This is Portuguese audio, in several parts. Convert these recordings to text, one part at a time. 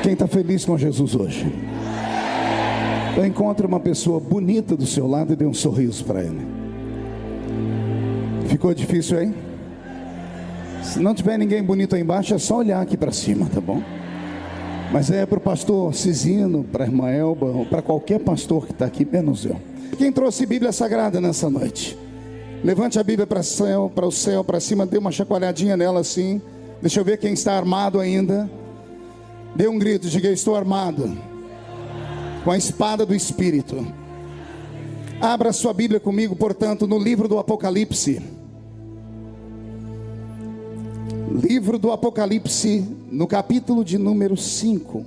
Quem está feliz com Jesus hoje? Então encontre uma pessoa bonita do seu lado e dê um sorriso para ele. Ficou difícil aí? Se não tiver ninguém bonito aí embaixo, é só olhar aqui para cima, tá bom? Mas é para o pastor Cisino, para a irmã Elba, ou para qualquer pastor que está aqui, menos eu. Quem trouxe Bíblia Sagrada nessa noite? Levante a Bíblia para o céu, para cima, dê uma chacoalhadinha nela assim. Deixa eu ver quem está armado ainda. Dê um grito, diga: estou armado com a espada do Espírito. Abra sua Bíblia comigo, portanto, no livro do Apocalipse. Livro do Apocalipse, no capítulo de número 5.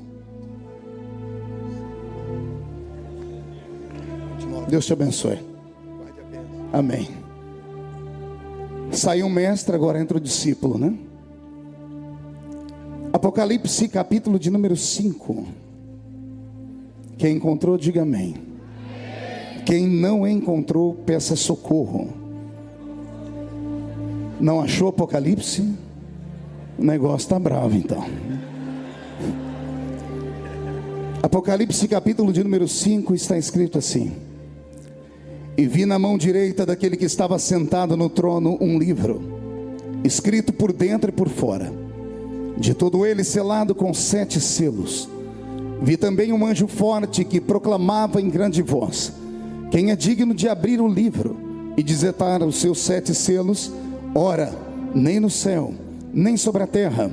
Deus te abençoe. Amém. Saiu o mestre, agora entra o discípulo, né? Apocalipse, capítulo de número 5. Quem encontrou, diga amém. Quem não encontrou, peça socorro. Não achou Apocalipse? O negócio está bravo então. Apocalipse, capítulo de número 5, está escrito assim: e vi na mão direita daquele que estava sentado no trono um livro, escrito por dentro e por fora, de todo ele selado com 7 selos. Vi também um anjo forte que proclamava em grande voz: quem é digno de abrir o livro e desatar os seus 7 selos? Ora, nem no céu, nem sobre a terra,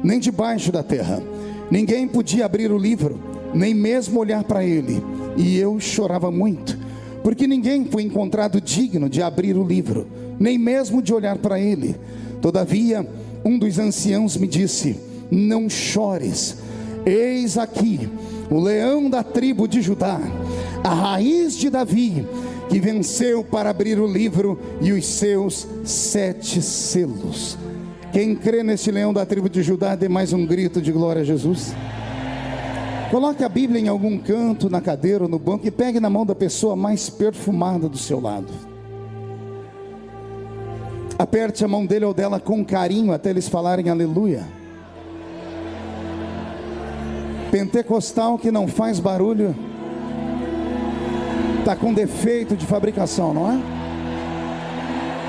nem debaixo da terra, ninguém podia abrir o livro, nem mesmo olhar para ele. E eu chorava muito, porque ninguém foi encontrado digno de abrir o livro, nem mesmo de olhar para ele. Todavia, um dos anciãos me disse: não chores, eis aqui o leão da tribo de Judá, a raiz de Davi, que venceu para abrir o livro e os seus 7 selos. Quem crê neste leão da tribo de Judá, dê mais um grito de glória a Jesus. Coloque a Bíblia em algum canto, na cadeira ou no banco, e pegue na mão da pessoa mais perfumada do seu lado. Aperte a mão dele ou dela com carinho até eles falarem aleluia. Pentecostal que não faz barulho está com defeito de fabricação, não é?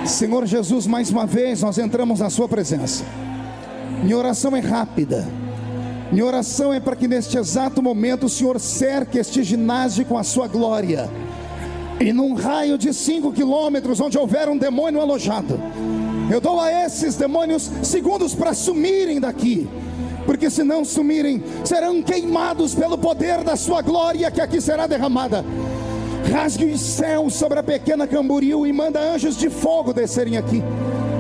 Senhor Jesus, mais uma vez nós entramos na sua presença. Minha oração é rápida. Minha oração é para que neste exato momento o Senhor cerque este ginásio com a sua glória, e num raio de 5 quilômetros onde houver um demônio alojado, eu dou a esses demônios segundos para sumirem daqui, porque se não sumirem, serão queimados pelo poder da sua glória que aqui será derramada. Rasgue os céus sobre a pequena Camboriú e manda anjos de fogo descerem aqui.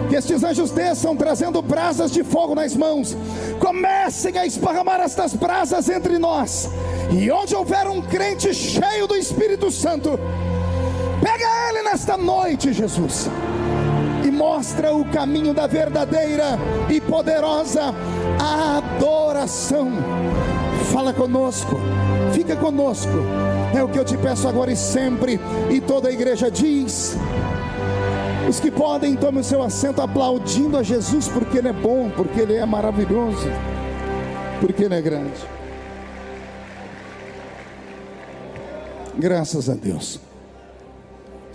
Que estes anjos desçam trazendo brasas de fogo nas mãos. Comecem a esparramar estas brasas entre nós. E onde houver um crente cheio do Espírito Santo, pega ele nesta noite, Jesus, e mostra o caminho da verdadeira e poderosa adoração. Fala conosco, fica conosco. É o que eu te peço agora e sempre. E toda a igreja diz: os que podem, tomem o seu assento aplaudindo a Jesus, porque Ele é bom, porque Ele é maravilhoso, porque Ele é grande. Graças a Deus.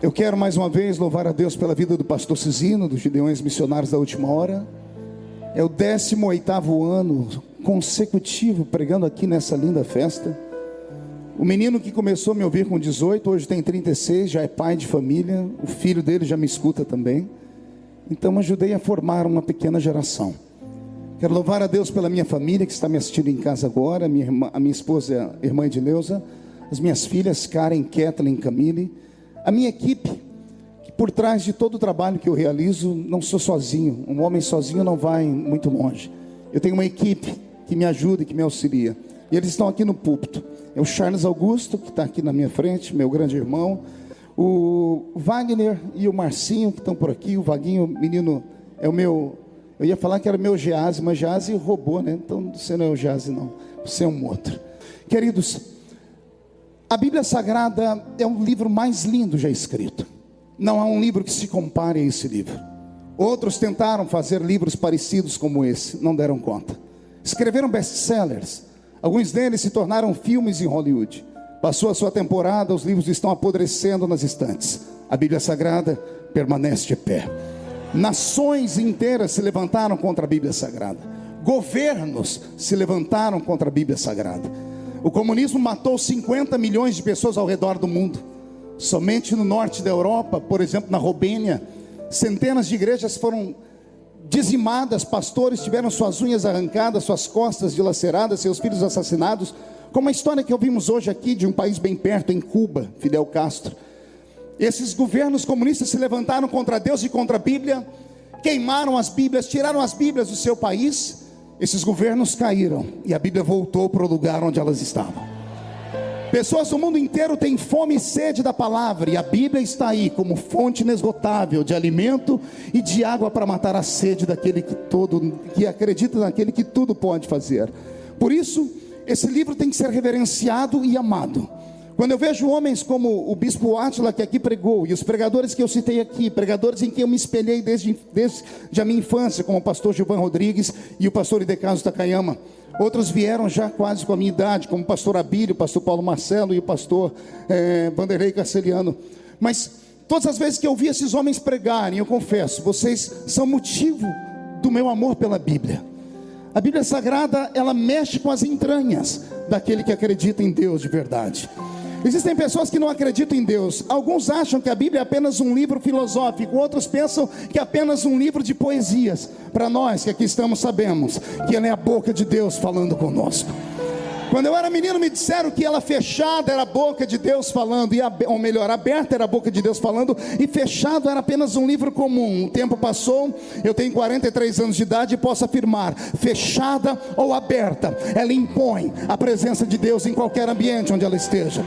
Eu quero mais uma vez louvar a Deus pela vida do pastor Cisino, dos Gideões Missionários da Última Hora. É o 18º ano consecutivo pregando aqui nessa linda festa. O menino que começou a me ouvir com 18, hoje tem 36, já é pai de família. O filho dele já me escuta também. Então ajudei a formar uma pequena geração. Quero louvar a Deus pela minha família que está me assistindo em casa agora. A minha esposa, a irmã Edileuza, as minhas filhas Karen, Kathleen, Camille. A minha equipe, que por trás de todo o trabalho que eu realizo, não sou sozinho. Um homem sozinho não vai muito longe. Eu tenho uma equipe que me ajuda e que me auxilia. E eles estão aqui no púlpito. É o Charles Augusto, que está aqui na minha frente, meu grande irmão. O Wagner e o Marcinho, que estão por aqui. O Vaguinho, menino, é o meu... Eu ia falar que era meu Gease, mas Gease roubou, né? Então você não é o Gease, não. Você é um outro. Queridos, a Bíblia Sagrada é um livro mais lindo já escrito. Não há um livro que se compare a esse livro. Outros tentaram fazer livros parecidos como esse, não deram conta. Escreveram best-sellers. Alguns deles se tornaram filmes em Hollywood. Passou a sua temporada, os livros estão apodrecendo nas estantes. A Bíblia Sagrada permanece de pé. Nações inteiras se levantaram contra a Bíblia Sagrada. Governos se levantaram contra a Bíblia Sagrada. O comunismo matou 50 milhões de pessoas ao redor do mundo. Somente no norte da Europa, por exemplo, na Romênia, centenas de igrejas foram dizimadas, pastores tiveram suas unhas arrancadas, suas costas dilaceradas, seus filhos assassinados, como a história que ouvimos hoje aqui de um país bem perto, em Cuba, Fidel Castro. Esses governos comunistas se levantaram contra Deus e contra a Bíblia, queimaram as Bíblias, tiraram as Bíblias do seu país. Esses governos caíram e a Bíblia voltou para o lugar onde elas estavam. Pessoas do mundo inteiro têm fome e sede da palavra, e a Bíblia está aí como fonte inesgotável de alimento e de água para matar a sede daquele que acredita naquele que tudo pode fazer. Por isso, esse livro tem que ser reverenciado e amado. Quando eu vejo homens como o bispo Átila, que aqui pregou, e os pregadores que eu citei aqui, pregadores em quem eu me espelhei desde a minha infância, como o pastor Gilvan Rodrigues e o pastor Idecaso Takayama. Outros vieram já quase com a minha idade, como o pastor Abílio, o pastor Paulo Marcelo e o pastor Vanderlei Carceliano. Mas todas as vezes que eu vi esses homens pregarem, eu confesso, vocês são motivo do meu amor pela Bíblia. A Bíblia Sagrada, ela mexe com as entranhas daquele que acredita em Deus de verdade. Existem pessoas que não acreditam em Deus. Alguns acham que a Bíblia é apenas um livro filosófico, outros pensam que é apenas um livro de poesias. Para nós que aqui estamos, sabemos que ela é a boca de Deus falando conosco. Quando eu era menino, me disseram que ela fechada era a boca de Deus falando, ou melhor, aberta era a boca de Deus falando, e fechado era apenas um livro comum. O tempo passou, eu tenho 43 anos de idade e posso afirmar, fechada ou aberta, ela impõe a presença de Deus em qualquer ambiente onde ela esteja.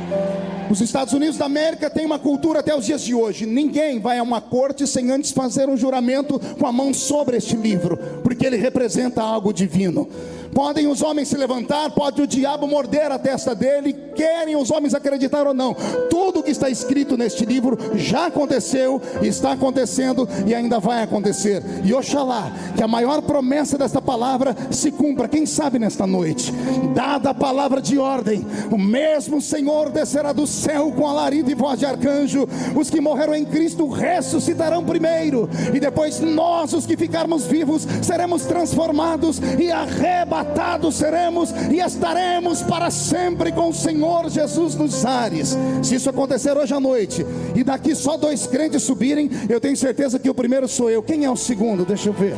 Os Estados Unidos da América têm uma cultura até os dias de hoje: ninguém vai a uma corte sem antes fazer um juramento com a mão sobre este livro, porque ele representa algo divino. Podem os homens se levantar, pode o diabo morder a testa dele, querem os homens acreditar ou não, tudo o que está escrito neste livro já aconteceu, está acontecendo e ainda vai acontecer. E oxalá que a maior promessa desta palavra se cumpra, quem sabe nesta noite. Dada a palavra de ordem, o mesmo Senhor descerá do céu com alarido e voz de arcanjo. Os que morreram em Cristo ressuscitarão primeiro, e depois nós, os que ficarmos vivos, seremos transformados e arrebatados seremos e estaremos para sempre com o Senhor Jesus nos ares. Se isso acontecer hoje à noite e daqui só 2 crentes subirem, eu tenho certeza que o primeiro sou eu. Quem é o segundo? Deixa eu ver.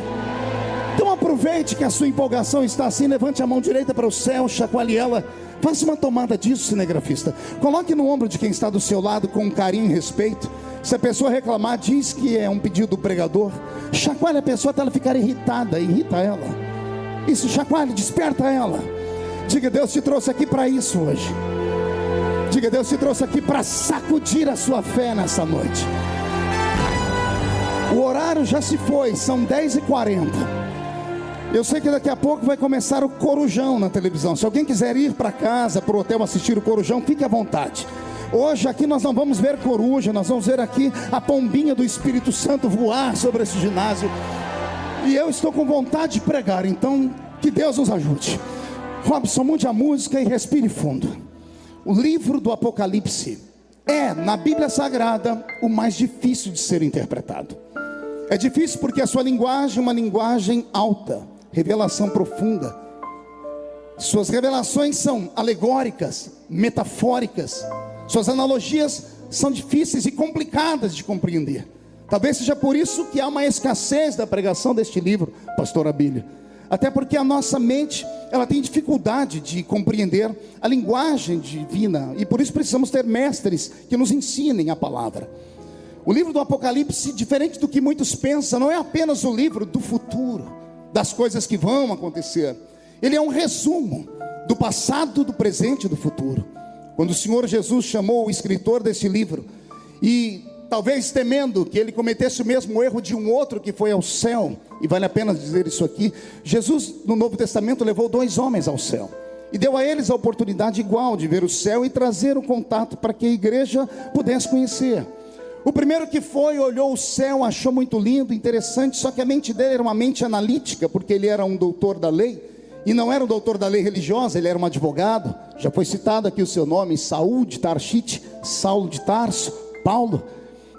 Então aproveite que a sua empolgação está assim, levante a mão direita para o céu, chacoalhe ela, faça uma tomada disso, cinegrafista. Coloque no ombro de quem está do seu lado com carinho e respeito. Se a pessoa reclamar, diz que é um pedido do pregador. Chacoalhe a pessoa até ela ficar irritada, irrita ela. Isso, chacoalhe, desperta ela. Diga: Deus te trouxe aqui para isso hoje. Diga: Deus te trouxe aqui para sacudir a sua fé nessa noite. O horário já se foi, são 10h40. Eu sei que daqui a pouco vai começar o Corujão na televisão. Se alguém quiser ir para casa, para o hotel assistir o Corujão, fique à vontade. Hoje aqui nós não vamos ver coruja, nós vamos ver aqui a pombinha do Espírito Santo voar sobre esse ginásio. E eu estou com vontade de pregar, então que Deus nos ajude. Robson, mude a música e respire fundo. O livro do Apocalipse é, na Bíblia Sagrada, o mais difícil de ser interpretado. É difícil porque a sua linguagem é uma linguagem alta, revelação profunda. Suas revelações são alegóricas, metafóricas. Suas analogias são difíceis e complicadas de compreender. Talvez seja por isso que há uma escassez da pregação deste livro, pastor Abílio. Até porque a nossa mente, ela tem dificuldade de compreender a linguagem divina, e por isso precisamos ter mestres que nos ensinem a palavra. O livro do Apocalipse, diferente do que muitos pensam, não é apenas o livro do futuro, das coisas que vão acontecer. Ele é um resumo do passado, do presente e do futuro. Quando o Senhor Jesus chamou o escritor desse livro, e talvez temendo que ele cometesse o mesmo erro de um outro que foi ao céu, e vale a pena dizer isso aqui, Jesus no Novo Testamento levou 2 homens ao céu, e deu a eles a oportunidade igual de ver o céu e trazer o contato para que a igreja pudesse conhecer. O primeiro que foi, olhou o céu, achou muito lindo, interessante, só que a mente dele era uma mente analítica, porque ele era um doutor da lei, e não era um doutor da lei religiosa, ele era um advogado. Já foi citado aqui o seu nome, Saul de Tarshite, Saulo de Tarso, Paulo.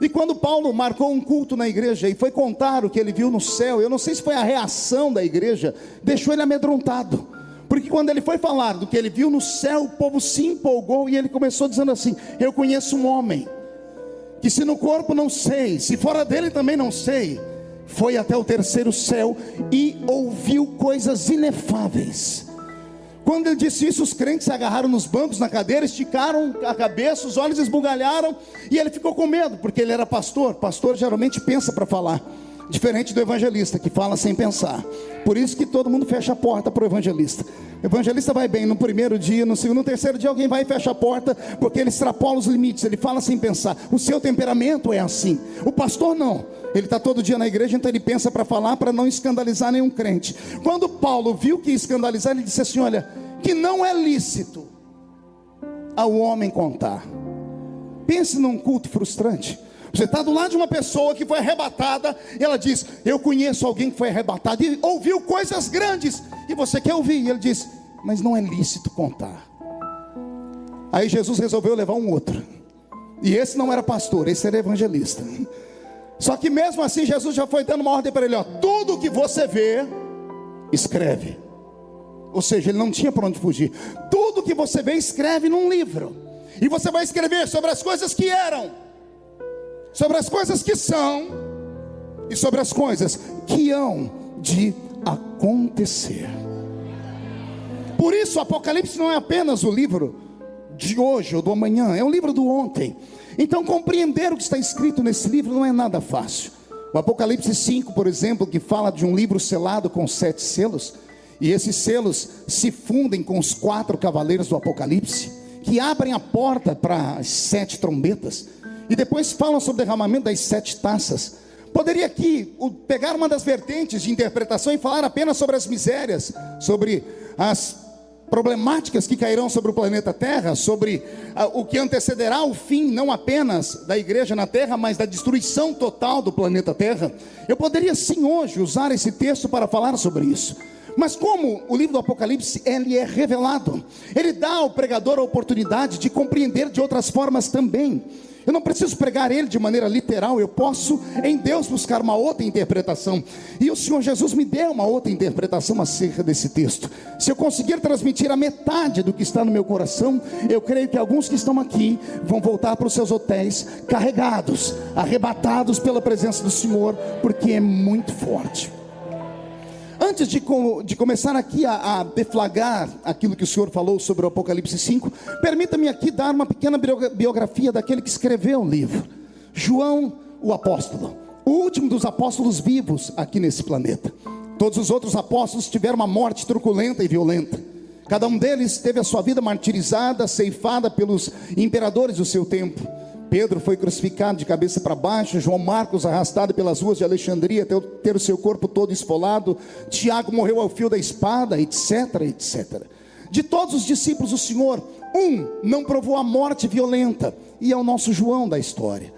E quando Paulo marcou um culto na igreja e foi contar o que ele viu no céu, eu não sei se foi a reação da igreja, deixou ele amedrontado. Porque quando ele foi falar do que ele viu no céu, o povo se empolgou e ele começou dizendo assim: eu conheço um homem, que se no corpo não sei, se fora dele também não sei, foi até o terceiro céu e ouviu coisas inefáveis. Quando ele disse isso, os crentes se agarraram nos bancos, na cadeira, esticaram a cabeça, os olhos esbugalharam, e ele ficou com medo, porque ele era pastor. Pastor geralmente pensa para falar, diferente do evangelista, que fala sem pensar. Por isso que todo mundo fecha a porta para o evangelista. O evangelista vai bem no primeiro dia, no segundo, no terceiro dia alguém vai e fecha a porta, porque ele extrapola os limites, ele fala sem pensar. O seu temperamento é assim. O pastor não, ele está todo dia na igreja, então ele pensa para falar, para não escandalizar nenhum crente. Quando Paulo viu que ia escandalizar, ele disse assim: olha, que não é lícito ao homem contar. Pense num culto frustrante. Você está do lado de uma pessoa que foi arrebatada, e ela diz: eu conheço alguém que foi arrebatado e ouviu coisas grandes, e você quer ouvir, e ele diz: mas não é lícito contar. Aí Jesus resolveu levar um outro, e esse não era pastor, esse era evangelista. Só que mesmo assim Jesus já foi dando uma ordem para ele: ó, tudo que você vê, escreve. Ou seja, ele não tinha para onde fugir. Tudo que você vê, escreve num livro, e você vai escrever sobre as coisas que eram, sobre as coisas que são, e sobre as coisas que hão de acontecer. Por isso o Apocalipse não é apenas o livro de hoje ou do amanhã, é o livro do ontem. Então compreender o que está escrito nesse livro não é nada fácil. O Apocalipse 5, por exemplo, que fala de um livro selado com 7 selos, e esses selos se fundem com os 4 cavaleiros do Apocalipse, que abrem a porta para as 7 trombetas, e depois falam sobre o derramamento das 7 taças. Poderia aqui pegar uma das vertentes de interpretação e falar apenas sobre as misérias, sobre as problemáticas que cairão sobre o planeta Terra, sobre o que antecederá o fim, não apenas da igreja na Terra, mas da destruição total do planeta Terra. Eu poderia sim hoje usar esse texto para falar sobre isso. Mas como o livro do Apocalipse, ele é revelado, ele dá ao pregador a oportunidade de compreender de outras formas também. Eu não preciso pregar ele de maneira literal, eu posso em Deus buscar uma outra interpretação. E o Senhor Jesus me deu uma outra interpretação acerca desse texto. Se eu conseguir transmitir a metade do que está no meu coração, eu creio que alguns que estão aqui vão voltar para os seus hotéis carregados, arrebatados pela presença do Senhor, porque é muito forte. Antes de começar aqui a deflagrar aquilo que o Senhor falou sobre o Apocalipse 5, permita-me aqui dar uma pequena biografia daquele que escreveu o livro. João, o apóstolo, o último dos apóstolos vivos aqui nesse planeta. Todos os outros apóstolos tiveram uma morte truculenta e violenta. Cada um deles teve a sua vida martirizada, ceifada pelos imperadores do seu tempo. Pedro foi crucificado de cabeça para baixo, João Marcos arrastado pelas ruas de Alexandria até ter o seu corpo todo esfolado, Tiago morreu ao fio da espada, etc, etc. De todos os discípulos do Senhor, não provou a morte violenta, e é o nosso João da história.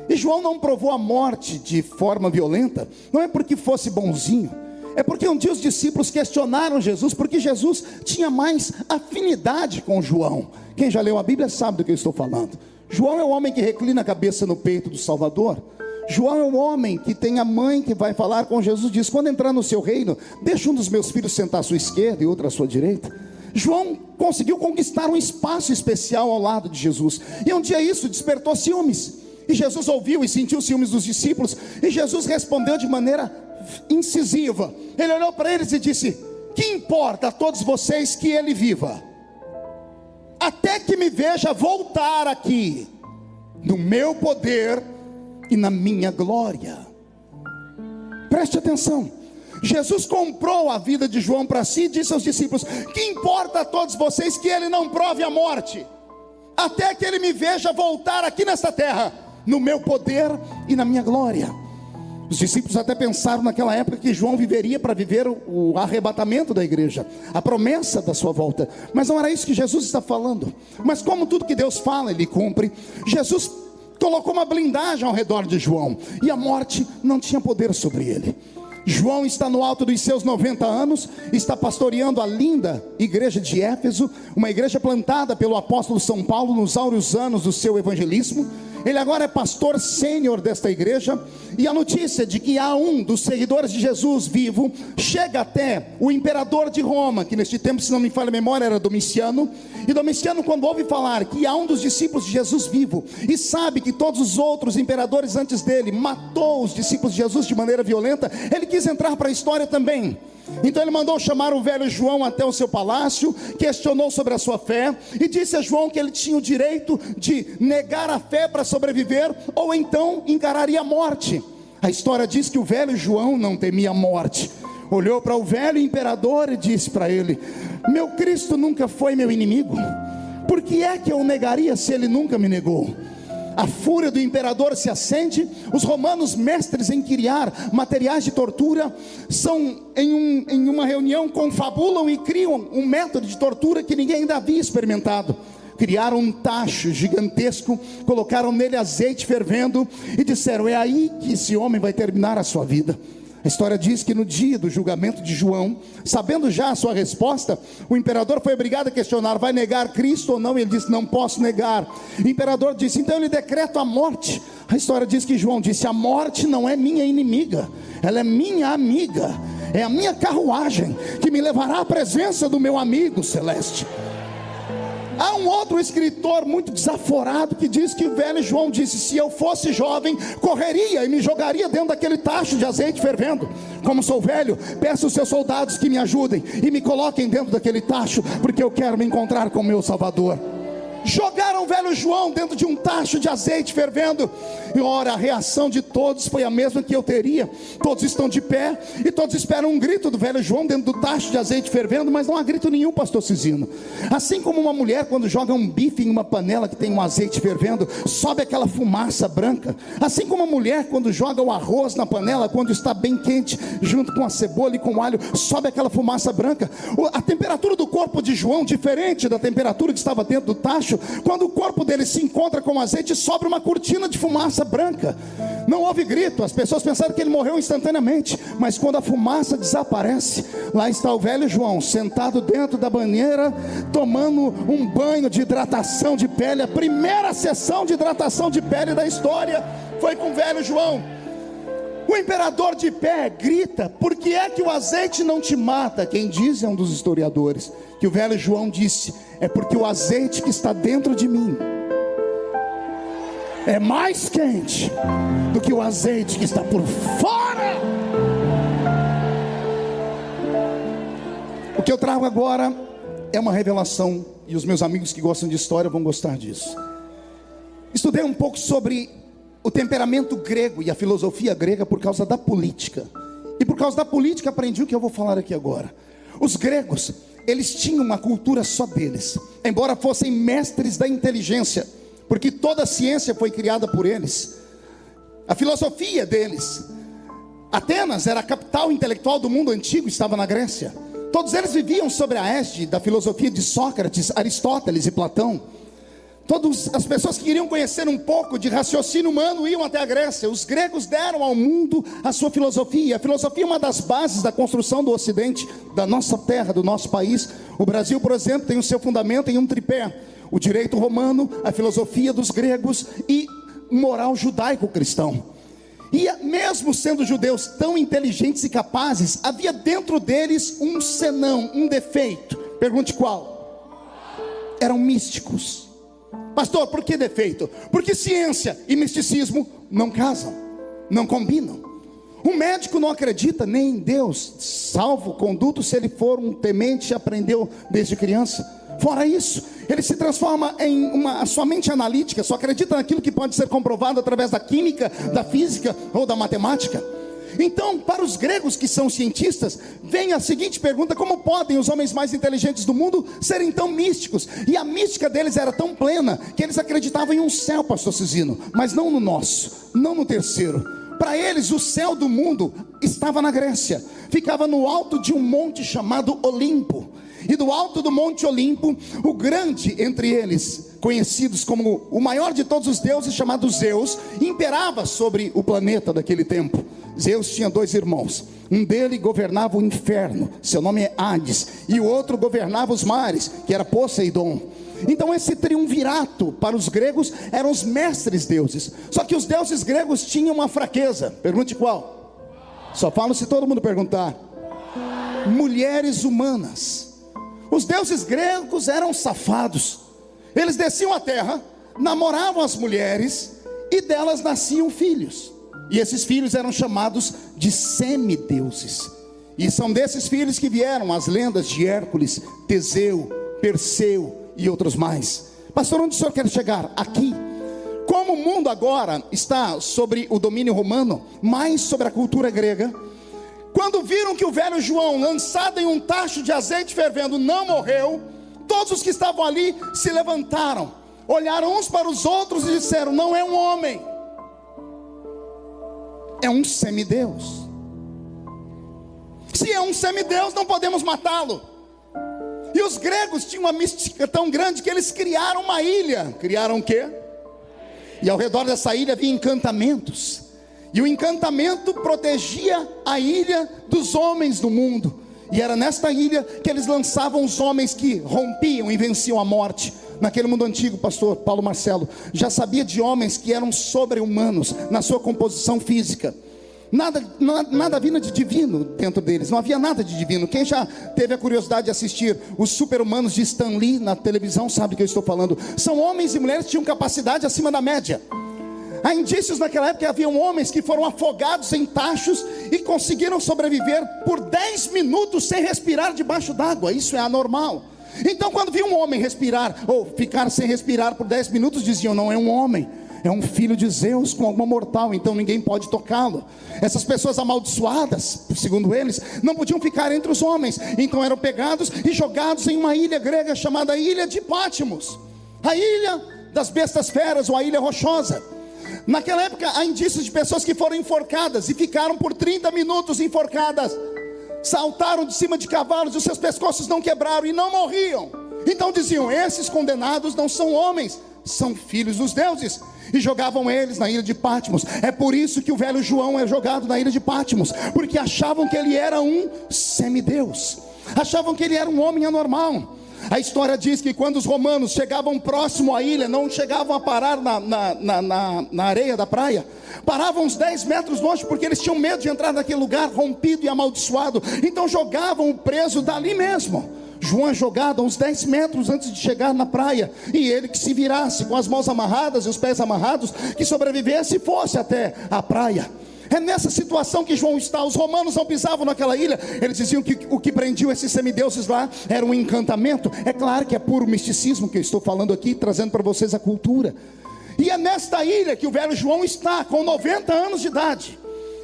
E João não provou a morte de forma violenta, não é porque fosse bonzinho, é porque um dia os discípulos questionaram Jesus, porque Jesus tinha mais afinidade com João. Quem já leu a Bíblia sabe do que eu estou falando. João é o homem que reclina a cabeça no peito do Salvador. João é o homem que tem a mãe que vai falar com Jesus, diz: quando entrar no seu reino, deixa um dos meus filhos sentar à sua esquerda e outro à sua direita. João conseguiu conquistar um espaço especial ao lado de Jesus, e um dia isso despertou ciúmes, e Jesus ouviu e sentiu ciúmes dos discípulos, e Jesus respondeu de maneira incisiva. Ele olhou para eles e disse: que importa a todos vocês que ele viva, até que me veja voltar aqui, no meu poder e na minha glória. Preste atenção, Jesus comprou a vida de João para si e disse aos discípulos: que importa a todos vocês que ele não prove a morte, até que ele me veja voltar aqui nesta terra, no meu poder e na minha glória. Os discípulos até pensaram naquela época que João viveria para viver o arrebatamento da igreja, a promessa da sua volta. Mas não era isso que Jesus está falando. Mas como tudo que Deus fala, ele cumpre. Jesus colocou uma blindagem ao redor de João, e a morte não tinha poder sobre ele. João está no alto dos seus 90 anos, está pastoreando a linda igreja de Éfeso, uma igreja plantada pelo apóstolo São Paulo nos áureos anos do seu evangelismo. Ele agora é pastor sênior desta igreja, e a notícia de que há um dos seguidores de Jesus vivo chega até o imperador de Roma, que neste tempo, se não me falha a memória, era Domiciano. E Domiciano, quando ouve falar que há um dos discípulos de Jesus vivo, e sabe que todos os outros imperadores antes dele matou os discípulos de Jesus de maneira violenta, ele quis entrar para a história também. Então ele mandou chamar o velho João até o seu palácio, questionou sobre a sua fé, e disse a João que ele tinha o direito de negar a fé para sobreviver, ou então encararia a morte. A história diz que o velho João não temia a morte. Olhou para o velho imperador e disse para ele: meu Cristo nunca foi meu inimigo, por que é que eu negaria se ele nunca me negou? A fúria do imperador se acende. Os romanos, mestres em criar materiais de tortura, em uma reunião confabulam e criam um método de tortura que ninguém ainda havia experimentado. Criaram um tacho gigantesco, colocaram nele azeite fervendo e disseram: é aí que esse homem vai terminar a sua vida. A história diz que no dia do julgamento de João, sabendo já a sua resposta, o imperador foi obrigado a questionar: vai negar Cristo ou não? Ele disse: não posso negar. O imperador disse: então eu lhe decreto a morte. A história diz que João disse: a morte não é minha inimiga, ela é minha amiga, é a minha carruagem que me levará à presença do meu amigo celeste. Há um outro escritor muito desaforado que diz que o velho João disse: se eu fosse jovem, correria e me jogaria dentro daquele tacho de azeite fervendo. Como sou velho, peço aos seus soldados que me ajudem e me coloquem dentro daquele tacho, porque eu quero me encontrar com o meu Salvador. Jogaram o velho João dentro de um tacho de azeite fervendo, e ora, a reação de todos foi a mesma que eu teria. Todos estão de pé e todos esperam um grito do velho João dentro do tacho de azeite fervendo, mas não há grito nenhum, pastor Cizino. Assim como uma mulher quando joga um bife em uma panela que tem um azeite fervendo, sobe aquela fumaça branca. Assim como a mulher quando joga o arroz na panela, quando está bem quente, junto com a cebola e com o alho, sobe aquela fumaça branca. A temperatura do corpo de João, diferente da temperatura que estava dentro do tacho. Quando o corpo dele se encontra com azeite, sobra uma cortina de fumaça branca. Não houve grito, as pessoas pensaram que ele morreu instantaneamente. Mas quando a fumaça desaparece, lá está o velho João sentado dentro da banheira, tomando um banho de hidratação de pele. A primeira sessão de hidratação de pele da história foi com o velho João. O imperador de pé grita: por que é que o azeite não te mata? Quem diz é um dos historiadores que o velho João disse: é porque o azeite que está dentro de mim é mais quente do que o azeite que está por fora. O que eu trago agora é uma revelação, e os meus amigos que gostam de história vão gostar disso. Estudei um pouco sobre o temperamento grego e a filosofia grega por causa da política. E por causa da política aprendi o que eu vou falar aqui agora. Os gregos, eles tinham uma cultura só deles, embora fossem mestres da inteligência, porque toda a ciência foi criada por eles. A filosofia deles, Atenas era a capital intelectual do mundo antigo, estava na Grécia. Todos eles viviam sobre a égide da filosofia de Sócrates, Aristóteles e Platão. Todas as pessoas que queriam conhecer um pouco de raciocínio humano iam até a Grécia. Os gregos deram ao mundo a sua filosofia. A filosofia é uma das bases da construção do Ocidente, da nossa terra, do nosso país. O Brasil, por exemplo, tem o seu fundamento em um tripé: o direito romano, a filosofia dos gregos e moral judaico-cristão. E mesmo sendo judeus tão inteligentes e capazes, havia dentro deles um senão, um defeito. Pergunte qual? Eram místicos. Pastor, por que defeito? Porque ciência e misticismo não casam, não combinam. Um médico não acredita nem em Deus, salvo conduto se ele for um temente e aprendeu desde criança. Fora isso, ele se transforma em a sua mente analítica, só acredita naquilo que pode ser comprovado através da química, da física ou da matemática. Então, para os gregos que são cientistas, vem a seguinte pergunta: como podem os homens mais inteligentes do mundo serem tão místicos? E a mística deles era tão plena que eles acreditavam em um céu, pastor Cizino, mas não no nosso, não no terceiro. Para eles o céu do mundo estava na Grécia, ficava no alto de um monte chamado Olimpo. E do alto do monte Olimpo, o grande entre eles, conhecidos como o maior de todos os deuses, chamado Zeus, imperava sobre o planeta daquele tempo. Zeus tinha 2 irmãos. Um dele governava o inferno, seu nome é Hades, e o outro governava os mares, que era Poseidon. Então esse triunvirato para os gregos eram os mestres deuses. Só que os deuses gregos tinham uma fraqueza. Pergunte qual? Só falo se todo mundo perguntar. Mulheres humanas. Os deuses gregos eram safados. Eles desciam à terra, namoravam as mulheres e delas nasciam filhos. E esses filhos eram chamados de semideuses. E são desses filhos que vieram as lendas de Hércules, Teseu, Perseu e outros mais. Pastor, onde o senhor quer chegar? Aqui. Como o mundo agora está sobre o domínio romano, mais sobre a cultura grega, quando viram que o velho João, lançado em um tacho de azeite fervendo, não morreu, todos os que estavam ali se levantaram, olharam uns para os outros e disseram: não é um homem, é um semideus. Se é um semideus, não podemos matá-lo. E os gregos tinham uma mística tão grande que eles criaram uma ilha. Criaram o quê? E ao redor dessa ilha havia encantamentos. E o encantamento protegia a ilha dos homens do mundo. E era nesta ilha que eles lançavam os homens que rompiam e venciam a morte. Naquele mundo antigo, pastor Paulo Marcelo já sabia de homens que eram sobre-humanos na sua composição física. Nada vinha de divino dentro deles, não havia nada de divino. Quem já teve a curiosidade de assistir os super-humanos de Stan Lee na televisão sabe do que eu estou falando. São homens e mulheres que tinham capacidade acima da média. Há indícios naquela época que haviam homens que foram afogados em tachos e conseguiram sobreviver por 10 minutos sem respirar debaixo d'água. Isso é anormal. Então quando viam um homem respirar ou ficar sem respirar por 10 minutos, diziam: não é um homem, é um filho de Zeus com alguma mortal, então ninguém pode tocá-lo. Essas pessoas amaldiçoadas, segundo eles, não podiam ficar entre os homens. Então eram pegados e jogados em uma ilha grega chamada Ilha de Patmos, a ilha das bestas feras, ou a ilha rochosa. Naquela época há indícios de pessoas que foram enforcadas e ficaram por 30 minutos enforcadas. Saltaram de cima de cavalos e os seus pescoços não quebraram e não morriam. Então diziam: esses condenados não são homens, são filhos dos deuses. E jogavam eles na ilha de Patmos. É por isso que o velho João é jogado na ilha de Patmos, porque achavam que ele era um semideus, achavam que ele era um homem anormal. A história diz que quando os romanos chegavam próximo à ilha, não chegavam a parar na areia da praia, paravam uns 10 metros longe, porque eles tinham medo de entrar naquele lugar rompido e amaldiçoado. Então jogavam o preso dali mesmo. João é jogado a uns 10 metros antes de chegar na praia, e ele que se virasse com as mãos amarradas e os pés amarrados, que sobrevivesse e fosse até a praia. É nessa situação que João está. Os romanos não pisavam naquela ilha. Eles diziam que o que prendiam esses semideuses lá era um encantamento. É claro que é puro misticismo que eu estou falando aqui, trazendo para vocês a cultura. E é nesta ilha que o velho João está, com 90 anos de idade.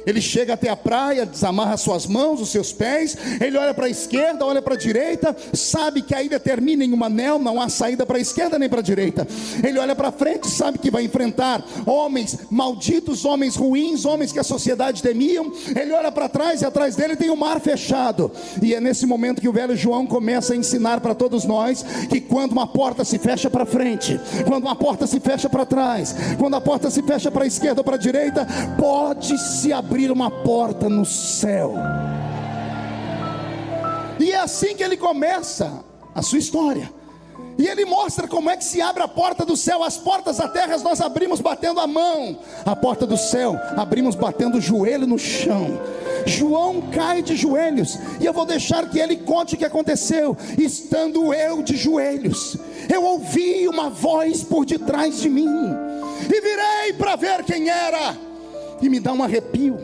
Ele chega até a praia, desamarra suas mãos, os seus pés. Ele olha para a esquerda, olha para a direita, sabe que a ilha termina em um anel, não há saída para a esquerda nem para a direita. Ele olha para frente, sabe que vai enfrentar homens malditos, homens ruins, homens que a sociedade temiam. Ele olha para trás e atrás dele tem o mar fechado. E é nesse momento que o velho João começa a ensinar para todos nós que quando uma porta se fecha para frente, quando uma porta se fecha para trás, quando a porta se fecha para a esquerda ou para a direita, pode se abrir uma porta no céu. E é assim que ele começa a sua história. E ele mostra como é que se abre a porta do céu. As portas da terra nós abrimos batendo a mão, a porta do céu abrimos batendo o joelho no chão. João cai de joelhos, e eu vou deixar que ele conte o que aconteceu. Estando eu de joelhos, eu ouvi uma voz por detrás de mim, e virei para ver quem era. E me dá um arrepio,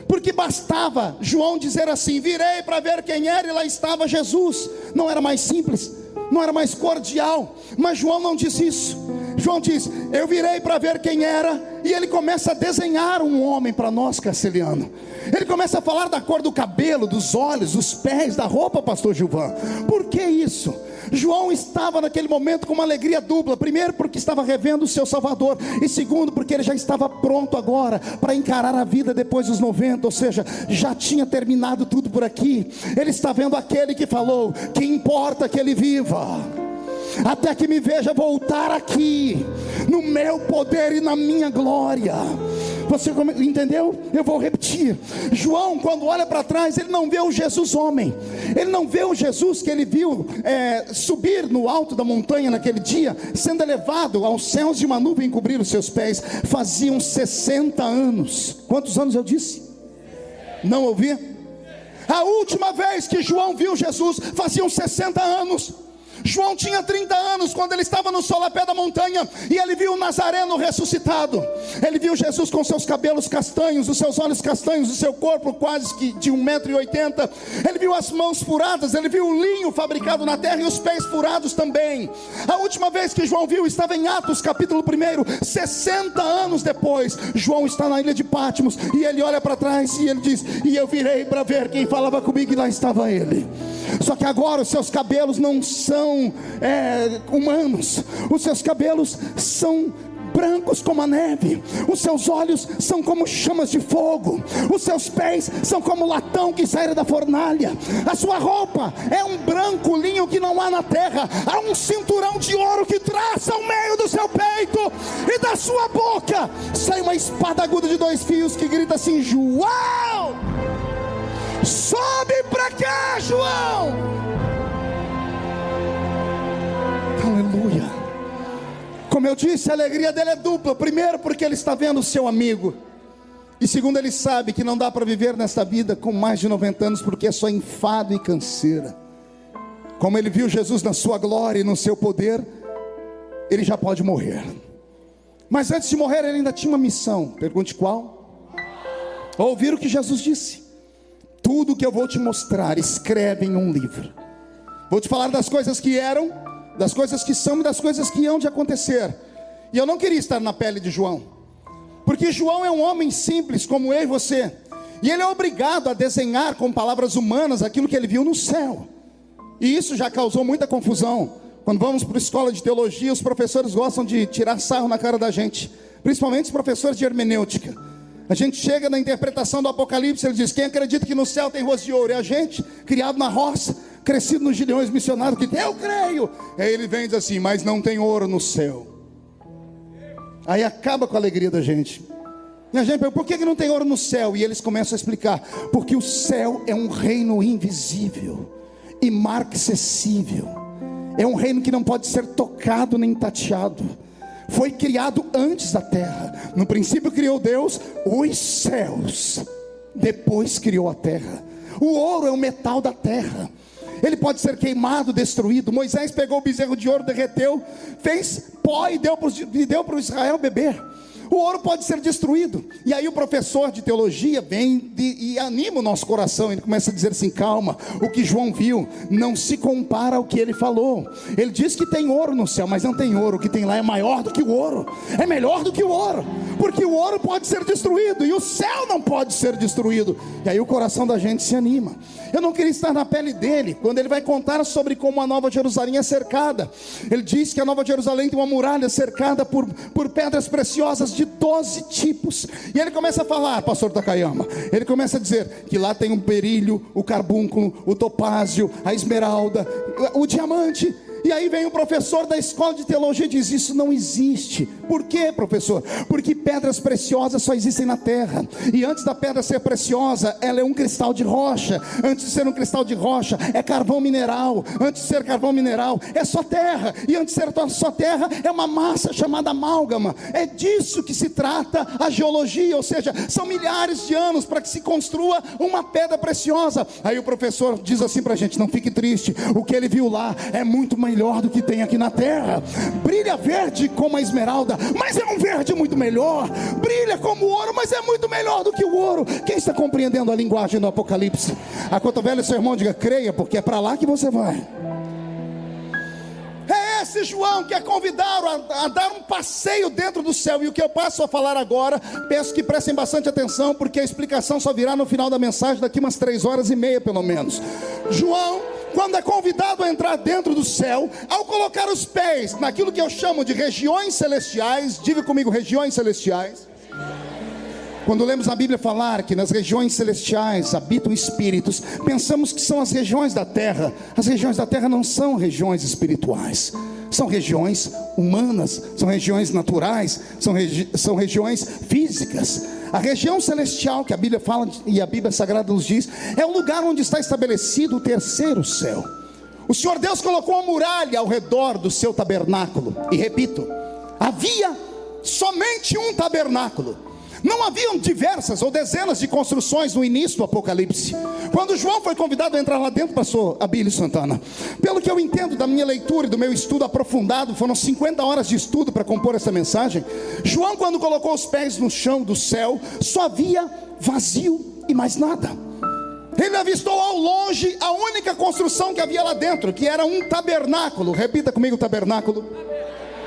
porque bastava João dizer assim: virei para ver quem era, e lá estava Jesus. Não era mais simples, não era mais cordial. Mas João não diz isso. João diz: eu virei para ver quem era. E ele começa a desenhar um homem para nós, Castelhano. Ele começa a falar da cor do cabelo, dos olhos, dos pés, da roupa, pastor Gilvan. Por que isso? João estava naquele momento com uma alegria dupla. Primeiro porque estava revendo o seu Salvador, e segundo porque ele já estava pronto agora para encarar a vida depois dos 90. Ou seja, já tinha terminado tudo por aqui. Ele está vendo aquele que falou: que importa que ele viva, até que me veja voltar aqui, no meu poder e na minha glória. Você entendeu? Eu vou repetir. João, quando olha para trás, ele não vê o Jesus homem. Ele não vê o Jesus que ele viu subir no alto da montanha naquele dia, sendo elevado aos céus de uma nuvem cobrir os seus pés. Faziam 60 anos. Quantos anos eu disse? Não ouvi? A última vez que João viu Jesus faziam 60 anos. João tinha 30 anos quando ele estava no solapé da montanha, e ele viu o Nazareno ressuscitado. Ele viu Jesus com seus cabelos castanhos, os seus olhos castanhos, o seu corpo quase que de 1,80 m. Ele viu as mãos furadas, ele viu o linho fabricado na terra e os pés furados também. A última vez que João viu estava em Atos capítulo 1. 60 anos depois, João está na ilha de Patmos, e ele olha para trás e ele diz: e eu virei para ver quem falava comigo, e lá estava ele. Só que agora os seus cabelos não são humanos. Os seus cabelos são brancos como a neve. Os seus olhos são como chamas de fogo. Os seus pés são como latão que saíra da fornalha. A sua roupa é um branco linho que não há na terra. Há um cinturão de ouro que traça o meio do seu peito, e da sua boca sai uma espada aguda de 2 fios que grita assim: João, sobe para cá, João. Aleluia. Como eu disse, a alegria dele é dupla. Primeiro, porque ele está vendo o seu amigo, e segundo, ele sabe que não dá para viver nesta vida com mais de 90 anos, porque é só enfado e canseira. Como ele viu Jesus na sua glória e no seu poder, ele já pode morrer. Mas antes de morrer, ele ainda tinha uma missão. Pergunte qual? Ouvir o que Jesus disse: tudo que eu vou te mostrar, escreve em um livro. Vou te falar das coisas que eram, das coisas que são e das coisas que hão de acontecer. E eu não queria estar na pele de João, porque João é um homem simples como eu e você, e ele é obrigado a desenhar com palavras humanas aquilo que ele viu no céu. E isso já causou muita confusão. Quando vamos para a escola de teologia, os professores gostam de tirar sarro na cara da gente, principalmente os professores de hermenêutica. A gente chega na interpretação do Apocalipse, ele diz: quem acredita que no céu tem rosto de ouro? É a gente, criado na roça, crescido nos Gideões missionários, que eu creio. Aí ele vem e diz assim: mas não tem ouro no céu. Aí acaba com a alegria da gente. E a gente pergunta: por que não tem ouro no céu? E eles começam a explicar: porque o céu é um reino invisível, imarcessível. É um reino que não pode ser tocado nem tateado. Foi criado antes da terra. No princípio criou Deus os céus, depois criou a terra. O ouro é o metal da terra. Ele pode ser queimado, destruído. Moisés pegou o bezerro de ouro, derreteu, fez pó e deu para o Israel beber. O ouro pode ser destruído. E aí o professor de teologia vem e anima o nosso coração. Ele começa a dizer assim: calma, o que João viu não se compara ao que ele falou. Ele diz que tem ouro no céu, mas não tem ouro. O que tem lá é maior do que o ouro, é melhor do que o ouro, porque o ouro pode ser destruído e o céu não pode ser destruído. E aí o coração da gente se anima. Eu não queria estar na pele dele quando ele vai contar sobre como a Nova Jerusalém é cercada. Ele diz que a Nova Jerusalém tem uma muralha cercada por pedras preciosas de 12 tipos. E ele começa a falar, pastor Takayama, ele começa a dizer que lá tem o berílio, o carbúnculo, o topázio, a esmeralda, o diamante. E aí vem o professor da escola de teologia e diz: isso não existe. Por quê, professor? Porque pedras preciosas só existem na terra. E antes da pedra ser preciosa, ela é um cristal de rocha. Antes de ser um cristal de rocha, é carvão mineral. Antes de ser carvão mineral, é só terra. E antes de ser só terra, é uma massa chamada amálgama. É disso que se trata a geologia. Ou seja, são milhares de anos para que se construa uma pedra preciosa. Aí o professor diz assim para a gente: não fique triste, o que ele viu lá é muito melhor do que tem aqui na terra. Brilha verde como a esmeralda, mas é um verde muito melhor. Brilha como o ouro, mas é muito melhor do que o ouro. Quem está compreendendo a linguagem do Apocalipse? Acotovele seu irmão, diga: creia, porque é para lá que você vai. É esse João que é convidado a dar um passeio dentro do céu. E o que eu passo a falar agora, peço que prestem bastante atenção, porque a explicação só virá no final da mensagem, daqui umas 3h30 pelo menos. João, quando é convidado a entrar dentro do céu, ao colocar os pés naquilo que eu chamo de regiões celestiais, diga comigo: regiões celestiais. Quando lemos a Bíblia falar que nas regiões celestiais habitam espíritos, pensamos que são as regiões da terra. As regiões da terra não são regiões espirituais, são regiões humanas, são regiões naturais, são regiões físicas. A região celestial que a Bíblia fala e a Bíblia Sagrada nos diz, é o lugar onde está estabelecido o terceiro céu. O Senhor Deus colocou uma muralha ao redor do seu tabernáculo. E repito, havia somente um tabernáculo. Não haviam diversas ou dezenas de construções no início do Apocalipse. Quando João foi convidado a entrar lá dentro, pastor Abílio Santana, pelo que eu entendo da minha leitura e do meu estudo aprofundado, foram 50 horas de estudo para compor essa mensagem. João, quando colocou os pés no chão do céu, só havia vazio e mais nada. Ele avistou ao longe a única construção que havia lá dentro, que era um tabernáculo. Repita comigo: tabernáculo.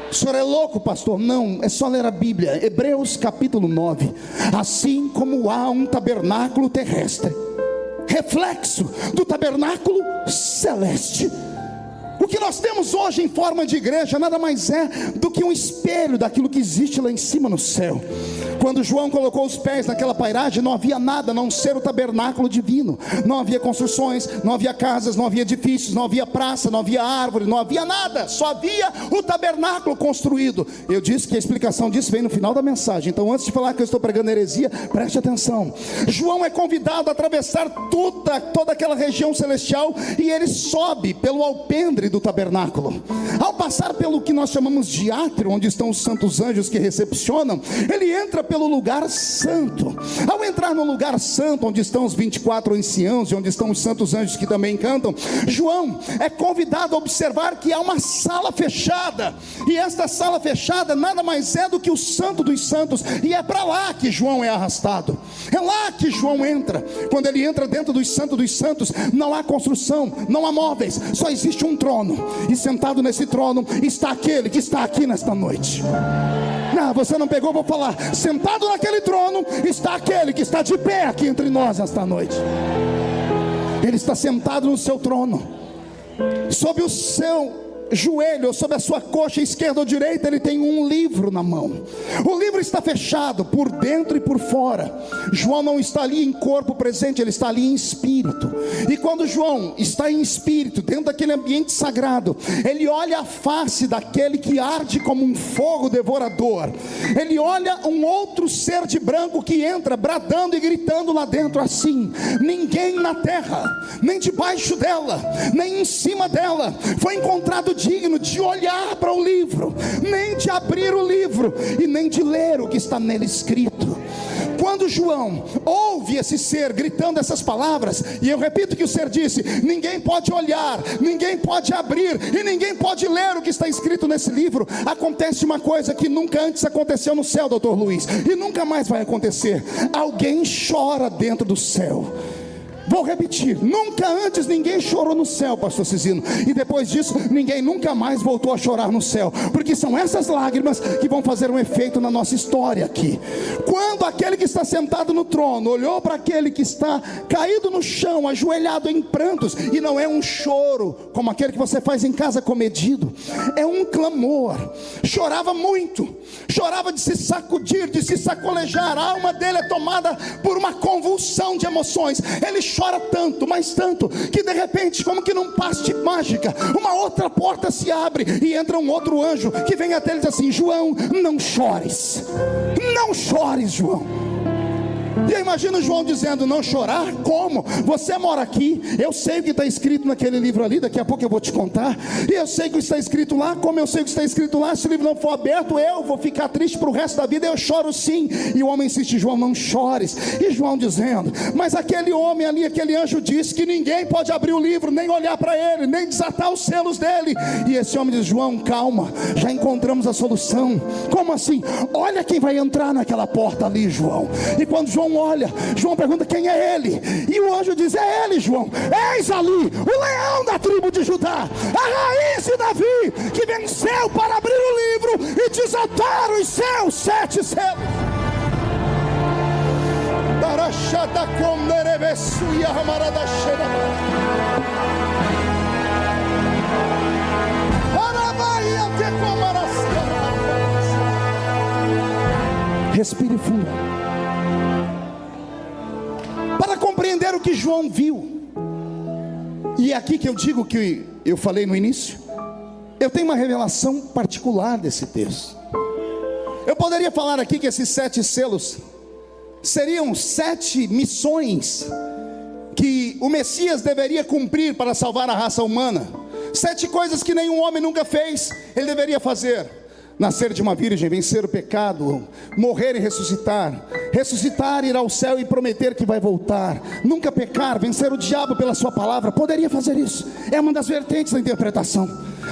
O senhor é louco, pastor? Não, é só ler a Bíblia. Hebreus capítulo 9. Assim como há um tabernáculo terrestre, reflexo do tabernáculo celeste, o que nós temos hoje em forma de igreja nada mais é do que um espelho daquilo que existe lá em cima no céu. Quando João colocou os pés naquela pairagem, não havia nada a não ser o tabernáculo divino. Não havia construções, não havia casas, não havia edifícios, não havia praça, não havia árvore, não havia nada. Só havia o tabernáculo construído. Eu disse que a explicação disso vem no final da mensagem. Então, antes de falar que eu estou pregando heresia, preste atenção. João é convidado a atravessar toda aquela região celestial, e ele sobe pelo alpendre do tabernáculo. Ao passar pelo que nós chamamos de átrio, onde estão os santos anjos que recepcionam, ele entra pelo lugar santo. Ao entrar no lugar santo, onde estão os 24 anciãos e onde estão os santos anjos que também cantam, João é convidado a observar que há uma sala fechada, e esta sala fechada nada mais é do que o santo dos santos, e é para lá que João é arrastado. É lá que João entra. Quando ele entra dentro dos santos, não há construção, não há móveis, só existe um trono, e sentado nesse trono está aquele que está aqui nesta noite. Não, você não pegou, vou falar. Sentado naquele trono está aquele que está de pé aqui entre nós esta noite. Ele está sentado no seu trono. Sob o seu joelho, ou sob a sua coxa esquerda ou direita, ele tem um livro na mão. O livro está fechado por dentro e por fora. João não está ali em corpo presente, ele está ali em espírito. E quando João está em espírito, dentro daquele ambiente sagrado, ele olha a face daquele que arde como um fogo devorador. Ele olha um outro ser de branco que entra bradando e gritando lá dentro assim: ninguém na terra, nem debaixo dela, nem em cima dela, foi encontrado digno de olhar para o livro, nem de abrir o livro e nem de ler o que está nele escrito. Quando João ouve esse ser gritando essas palavras, e eu repito que o ser disse: ninguém pode olhar, ninguém pode abrir e ninguém pode ler o que está escrito nesse livro, acontece uma coisa que nunca antes aconteceu no céu, doutor Luiz, e nunca mais vai acontecer. Alguém chora dentro do céu. Vou repetir: nunca antes ninguém chorou no céu, pastor Cizino, e depois disso ninguém nunca mais voltou a chorar no céu, porque são essas lágrimas que vão fazer um efeito na nossa história aqui. Quando aquele que está sentado no trono olhou para aquele que está caído no chão, ajoelhado em prantos, e não é um choro como aquele que você faz em casa comedido, é um clamor. Chorava muito, chorava de se sacudir, de se sacolejar. A alma dele é tomada por uma convulsão de emoções. Ele chora tanto, mas tanto, que de repente, como que num passe de mágica, uma outra porta se abre e entra um outro anjo que vem até ele e diz assim: João, não chores, não chores, João. E eu imagino João dizendo: não chorar? Como? Você mora aqui, eu sei o que está escrito naquele livro ali, daqui a pouco eu vou te contar, e eu sei o que está escrito lá. Como eu sei o que está escrito lá, se o livro não for aberto, eu vou ficar triste para o resto da vida. Eu choro sim. E o homem insiste: João, não chores. E João dizendo: mas aquele homem ali, aquele anjo disse que ninguém pode abrir o livro, nem olhar para ele, nem desatar os selos dele. E esse homem diz: João, calma, já encontramos a solução. Como assim? Olha quem vai entrar naquela porta ali, João. E quando João olha, João pergunta: quem é ele? E o anjo diz: é ele, João. Eis ali o leão da tribo de Judá, a raiz de Davi, que venceu para abrir o livro e desatar os seus 7 selos. Respire fundo para compreender o que João viu. E é aqui que eu digo que eu falei no início, eu tenho uma revelação particular desse texto. Eu poderia falar aqui que esses 7 selos seriam 7 missões que o Messias deveria cumprir para salvar a raça humana. 7 coisas que nenhum homem nunca fez, ele deveria fazer: nascer de uma virgem, vencer o pecado, morrer e ressuscitar, ressuscitar, ir ao céu e prometer que vai voltar, nunca pecar, vencer o diabo pela sua palavra. Poderia fazer isso, é uma das vertentes da interpretação.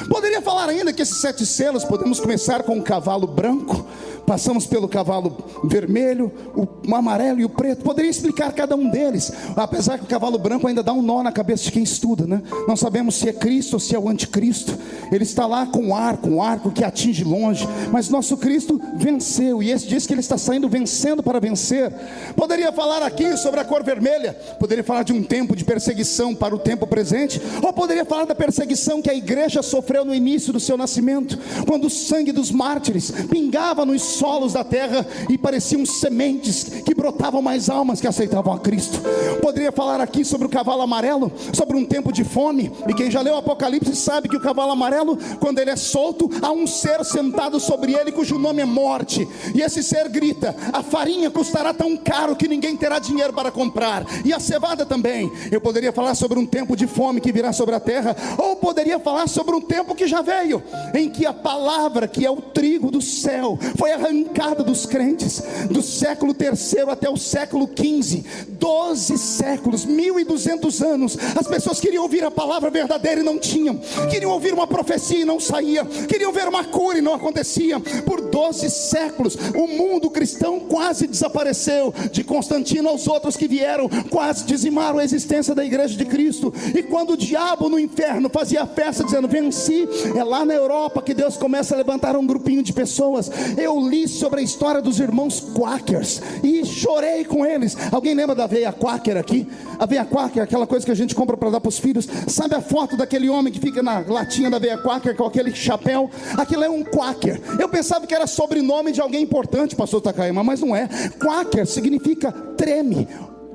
Poderia falar ainda que esses 7 selos, podemos começar com o cavalo branco, passamos pelo cavalo vermelho, o amarelo e o preto. Poderia explicar cada um deles, apesar que o cavalo branco ainda dá um nó na cabeça de quem estuda, né? Não sabemos se é Cristo ou se é o anticristo. Ele está lá com um arco que atinge longe, mas nosso Cristo venceu, e esse diz que ele está saindo vencendo para vencer. Poderia falar aqui sobre a cor vermelha, poderia falar de um tempo de perseguição para o tempo presente, ou poderia falar da perseguição que a igreja sofreu no início do seu nascimento, quando o sangue dos mártires pingava nos solos da terra e pareciam sementes que brotavam mais almas que aceitavam a Cristo. Poderia falar aqui sobre o cavalo amarelo, sobre um tempo de fome, e quem já leu o Apocalipse sabe que o cavalo amarelo, quando ele é solto, há um ser sentado sobre ele cujo nome é morte, e esse ser grita: a farinha custará tão caro que ninguém terá dinheiro para comprar, e a cevada também. Eu poderia falar sobre um tempo de fome que virá sobre a terra, ou poderia falar sobre um tempo que já veio, em que a palavra, que é o trigo do céu, foi arrancada dos crentes, do século 3º até o século 15, 12 séculos, 1200 anos. As pessoas queriam ouvir a palavra verdadeira e não tinham, queriam ouvir uma profecia e não saía, queriam ver uma cura e não acontecia. Por 12 séculos, o mundo cristão quase desapareceu. De Constantino aos outros que vieram, quase dizimaram a existência da igreja de Cristo. E quando o diabo no inferno fazia festa dizendo: venci, é lá na Europa que Deus começa a levantar um grupinho de pessoas. Eu li sobre a história dos irmãos Quakers e chorei com eles. Alguém lembra da aveia Quaker aqui? A aveia Quaker, aquela coisa que a gente compra para dar para os filhos. Sabe a foto daquele homem que fica na latinha da aveia Quaker com aquele chapéu? Aquilo é um Quaker. Eu pensava que era sobrenome de alguém importante, pastor Takayama, mas não é. Quaker significa treme.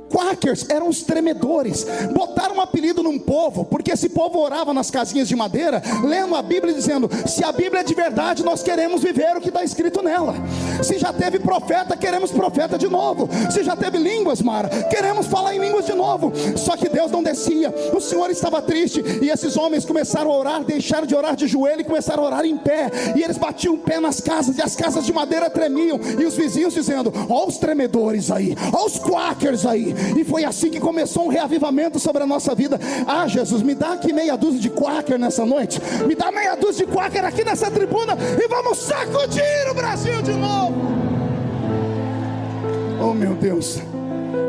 Quakers eram os tremedores. Botaram um apelido num povo, porque esse povo orava nas casinhas de madeira, lendo a Bíblia e dizendo: se a Bíblia é de verdade, nós queremos viver o que está escrito nela. Se já teve profeta, queremos profeta de novo. Se já teve línguas, Mara, queremos falar em línguas de novo. Só que Deus não descia, o Senhor estava triste, e esses homens começaram a orar, deixaram de orar de joelho e começaram a orar em pé. E eles batiam o pé nas casas, e as casas de madeira tremiam, e os vizinhos dizendo: ó os tremedores aí, ó os Quakers aí. E foi assim que começou um reavivamento sobre a nossa vida. Ah, Jesus, me dá aqui meia dúzia de Quaker nessa noite, me dá meia dúzia de Quaker aqui nessa tribuna, e vamos sacudir o Brasil de novo. Oh meu Deus.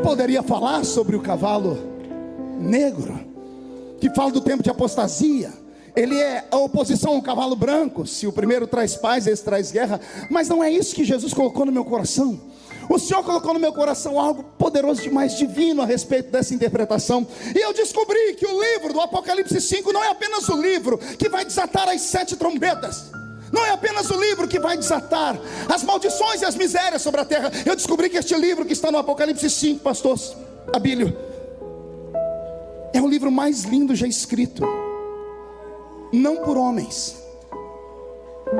Poderia falar sobre o cavalo negro, que fala do tempo de apostasia. Ele é a oposição ao cavalo branco. Se o primeiro traz paz, esse traz guerra. Mas não é isso que Jesus colocou no meu coração. O Senhor colocou no meu coração algo poderoso demais, divino, a respeito dessa interpretação. E eu descobri que o livro do Apocalipse 5 não é apenas o livro que vai desatar as 7 trombetas. Não é apenas o livro que vai desatar as maldições e as misérias sobre a terra. Eu descobri que este livro que está no Apocalipse 5, pastor Abílio, é o livro mais lindo já escrito. Não por homens,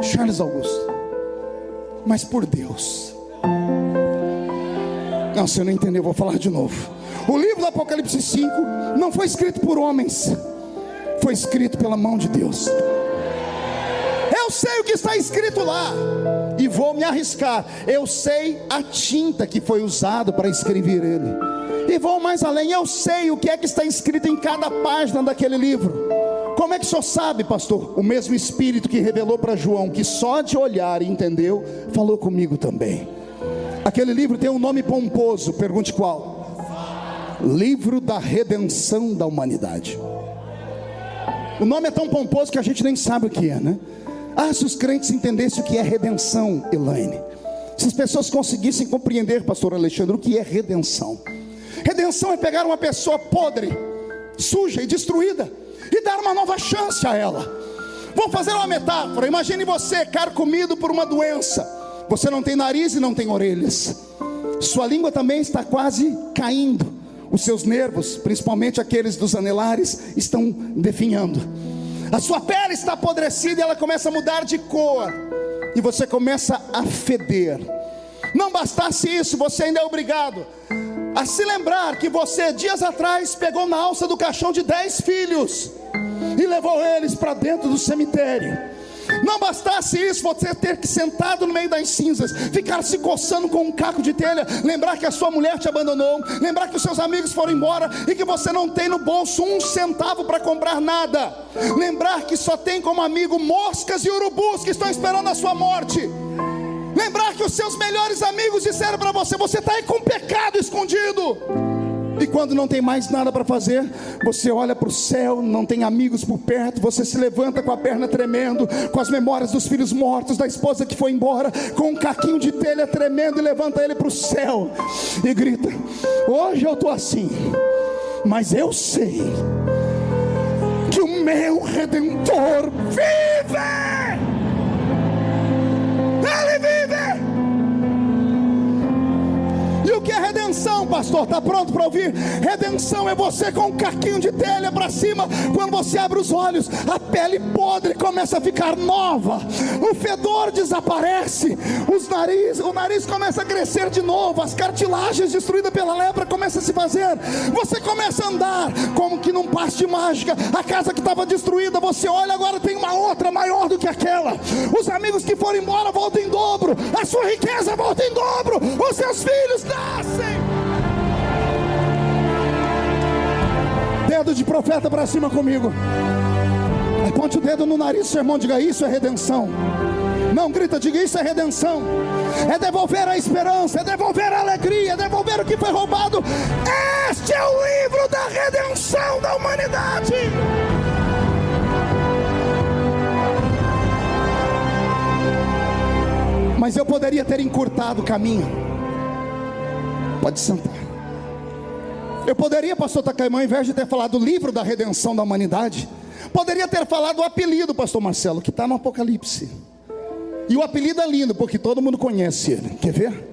Charles Augusto, mas por Deus. Não, se eu não entender, eu vou falar de novo. O livro do Apocalipse 5 não foi escrito por homens, foi escrito pela mão de Deus. Eu sei o que está escrito lá, e vou me arriscar. Eu sei a tinta que foi usada para escrever ele, e vou mais além. Eu sei o que é que está escrito em cada página daquele livro. Como é que o senhor sabe, pastor? O mesmo Espírito que revelou para João, que só de olhar e entendeu, falou comigo também. Aquele livro tem um nome pomposo, pergunte qual? Livro da Redenção da Humanidade. O nome é tão pomposo que a gente nem sabe o que é, né? Ah, se os crentes entendessem o que é redenção, Elaine. Se as pessoas conseguissem compreender, pastor Alexandre, o que é redenção. Redenção é pegar uma pessoa podre, suja e destruída, e dar uma nova chance a ela. Vamos fazer uma metáfora. Imagine você carcomido por uma doença. Você não tem nariz e não tem orelhas. Sua língua também está quase caindo. Os seus nervos, principalmente aqueles dos anelares, estão definhando. A sua pele está apodrecida e ela começa a mudar de cor. E você começa a feder. Não bastasse isso, você ainda é obrigado a se lembrar que você dias atrás pegou na alça do caixão de 10 filhos e levou eles para dentro do cemitério. Não bastasse isso, você ter que sentado no meio das cinzas, ficar se coçando com um caco de telha, lembrar que a sua mulher te abandonou, lembrar que os seus amigos foram embora e que você não tem no bolso um centavo para comprar nada, lembrar que só tem como amigo moscas e urubus que estão esperando a sua morte, lembrar que os seus melhores amigos disseram para você: você está aí com um pecado escondido. E quando não tem mais nada para fazer, você olha para o céu, não tem amigos por perto, você se levanta com a perna tremendo, com as memórias dos filhos mortos, da esposa que foi embora, com um caquinho de telha tremendo, e levanta ele para o céu e grita: hoje eu estou assim, mas eu sei que o meu Redentor vive. Ele vive. E o que é redenção, pastor? Está pronto para ouvir? Redenção é você com um caquinho de telha para cima. Quando você abre os olhos, a pele podre começa a ficar nova, o fedor desaparece, o nariz começa a crescer de novo, as cartilagens destruídas pela lepra começam a se fazer, você começa a andar como que num passe de mágica. A casa que estava destruída, você olha, agora tem uma outra maior do que aquela. Os amigos que foram embora voltam em dobro, a sua riqueza volta em dobro, os seus filhos nascem. Dedo de profeta para cima comigo. Aponte o dedo no nariz do seu irmão, diga: isso é redenção. Não grita, diga: isso é redenção. É devolver a esperança, é devolver a alegria, é devolver o que foi roubado. Este é o livro da redenção da humanidade. Mas eu poderia ter encurtado o caminho. Pode sentar. Eu poderia, pastor Takayama, ao invés de ter falado o livro da redenção da humanidade, poderia ter falado o apelido, pastor Marcelo, que está no Apocalipse. E o apelido é lindo, porque todo mundo conhece ele. Quer ver?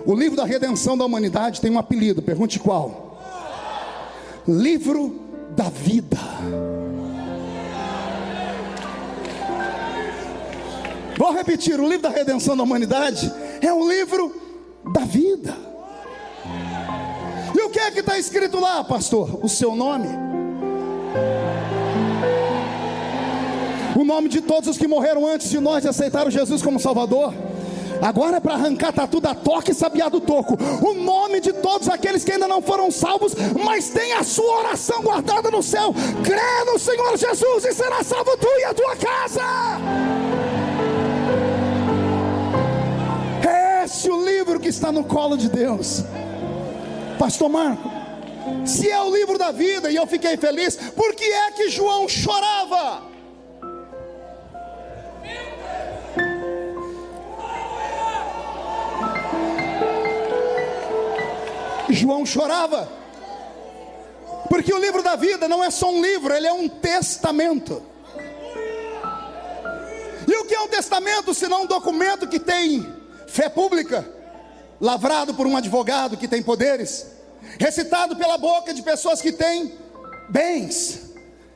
O livro da redenção da humanidade tem um apelido, pergunte qual? Livro da vida. Vou repetir: o livro da redenção da humanidade é um livro da vida. E o que é que está escrito lá, pastor? O seu nome, o nome de todos os que morreram antes de nós e aceitaram Jesus como Salvador. Agora é para arrancar tatu da toca e sabiá do toco. O nome de todos aqueles que ainda não foram salvos, mas tem a sua oração guardada no céu. Crê no Senhor Jesus e será salvo tu e a tua casa. É esse o livro que está no colo de Deus. Pastor Marco, se é o livro da vida e eu fiquei feliz, por que é que João chorava? João chorava porque o livro da vida não é só um livro, ele é um testamento. E o que é um testamento senão um documento que tem fé pública, lavrado por um advogado que tem poderes, recitado pela boca de pessoas que têm bens.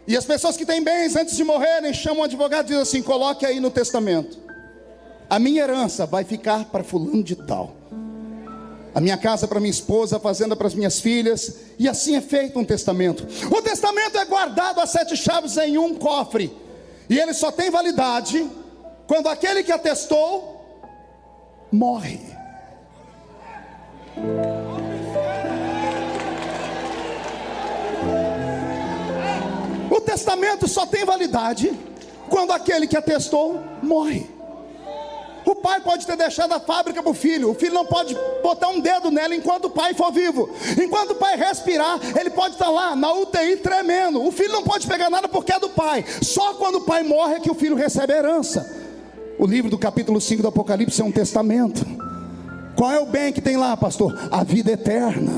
E as pessoas que têm bens, antes de morrerem, chamam o advogado e dizem assim: coloque aí no testamento: a minha herança vai ficar para fulano de tal, a minha casa para minha esposa, a fazenda para as minhas filhas. E assim é feito um testamento. O testamento é guardado a 7 chaves em um cofre, e ele só tem validade quando aquele que atestou morre. O testamento só tem validade quando aquele que atestou morre. O pai pode ter deixado a fábrica para o filho não pode botar um dedo nela enquanto o pai for vivo. Enquanto o pai respirar, ele pode estar lá na UTI tremendo. O filho não pode pegar nada porque é do pai. Só quando o pai morre é que o filho recebe a herança. O livro do capítulo 5 do Apocalipse é um testamento. Qual é o bem que tem lá, pastor? A vida eterna,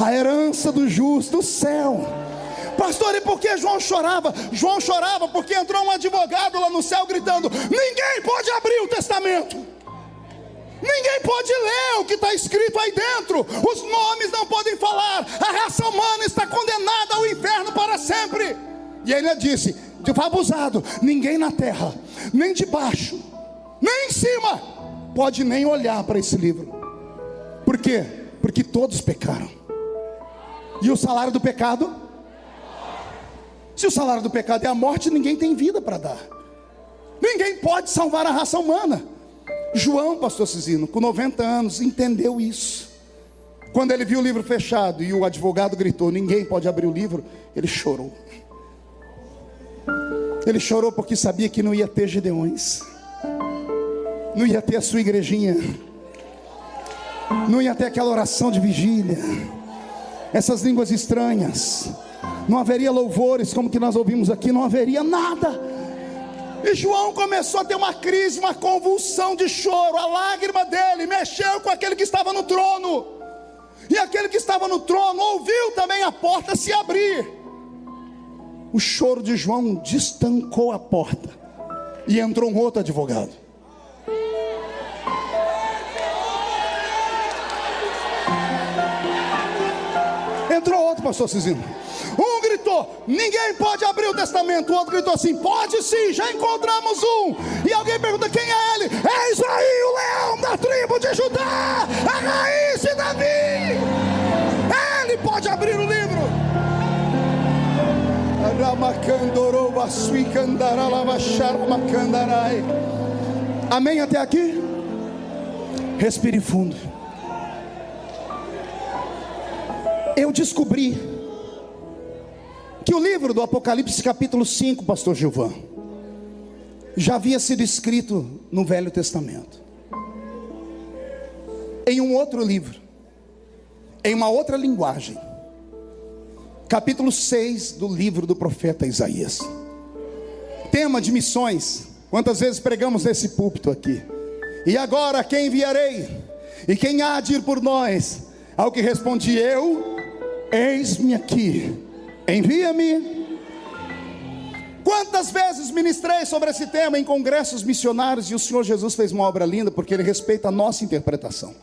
a herança do justo, o céu. Pastor, e por que João chorava? João chorava porque entrou um advogado lá no céu gritando: ninguém pode abrir o testamento, ninguém pode ler o que está escrito aí dentro, os nomes não podem falar, a raça humana está condenada ao inferno para sempre. E ele disse: abusado, ninguém na terra, nem debaixo, nem em cima, pode nem olhar para esse livro. Por quê? Porque todos pecaram. E o salário do pecado? Se o salário do pecado é a morte, ninguém tem vida para dar. Ninguém pode salvar a raça humana. João, pastor Cizino, com 90 anos, entendeu isso. Quando ele viu o livro fechado e o advogado gritou: ninguém pode abrir o livro, ele chorou. Ele chorou porque sabia que não ia ter Gideões, não ia ter a sua igrejinha, não ia ter aquela oração de vigília, essas línguas estranhas, não haveria louvores como que nós ouvimos aqui, não haveria nada. E João começou a ter uma crise, uma convulsão de choro. A lágrima dele mexeu com aquele que estava no trono, e aquele que estava no trono ouviu também a porta se abrir. O choro de João destancou a porta, e entrou um outro advogado. Entrou outro, pastor Cizino. Um gritou: ninguém pode abrir o testamento. O outro gritou assim: pode sim, já encontramos um. E alguém pergunta: quem é ele? Eis aí o leão da tribo de Judá, a raiz de Davi. Ele pode abrir o livro. Amém até aqui? Respire fundo. Eu descobri que o livro do Apocalipse capítulo 5, pastor Gilvan, já havia sido escrito no Velho Testamento, em um outro livro, em uma outra linguagem. Capítulo 6 do livro do profeta Isaías. Tema de missões. Quantas vezes pregamos nesse púlpito aqui? E agora quem enviarei? E quem há de ir por nós? Ao que respondi eu: eis-me aqui, envia-me. Quantas vezes ministrei sobre esse tema em congressos missionários, e o Senhor Jesus fez uma obra linda, porque Ele respeita a nossa interpretação.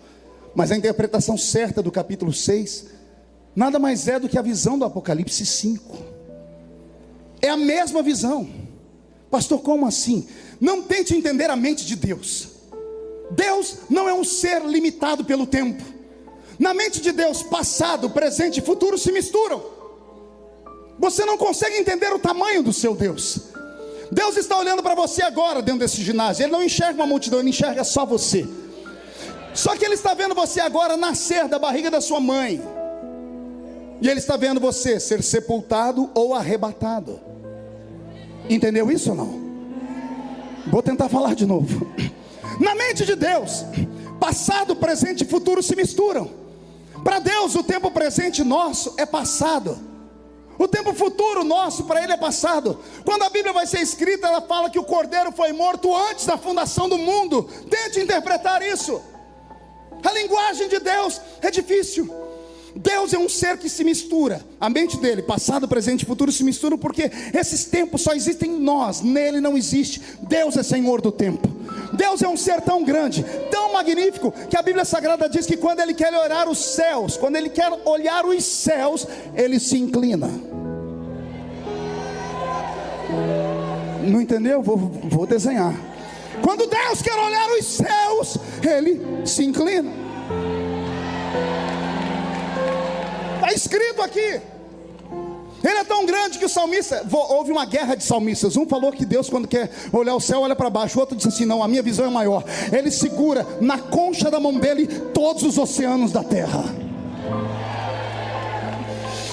Mas a interpretação certa do capítulo 6 nada mais é do que a visão do Apocalipse 5. É a mesma visão. Pastor, como assim? Não tente entender a mente de Deus. Deus não é um ser limitado pelo tempo. Na mente de Deus, passado, presente e futuro se misturam. Você não consegue entender o tamanho do seu Deus. Deus está olhando para você agora dentro desse ginásio. Ele não enxerga uma multidão, Ele enxerga só você. Só que Ele está vendo você agora nascer da barriga da sua mãe, e Ele está vendo você ser sepultado ou arrebatado. Entendeu isso ou não? Vou tentar falar de novo. Na mente de Deus, passado, presente e futuro se misturam. Para Deus o tempo presente nosso é passado, o tempo futuro nosso para Ele é passado. Quando a Bíblia vai ser escrita, ela fala que o Cordeiro foi morto antes da fundação do mundo. Tente interpretar isso. A linguagem de Deus é difícil. Deus é um ser que se mistura. A mente dele, passado, presente e futuro, se misturam, porque esses tempos só existem em nós, nele não existe. Deus é Senhor do tempo. Deus é um ser tão grande, tão magnífico, que a Bíblia Sagrada diz que quando Ele quer olhar os céus, quando Ele quer olhar os céus, Ele se inclina. Não entendeu? Vou desenhar. Quando Deus quer olhar os céus, Ele se inclina. Está escrito aqui. Ele é tão grande que o salmista, houve uma guerra de salmistas. Um falou que Deus, quando quer olhar o céu, olha para baixo. O outro disse assim: não, a minha visão é maior. Ele segura na concha da mão dele todos os oceanos da terra.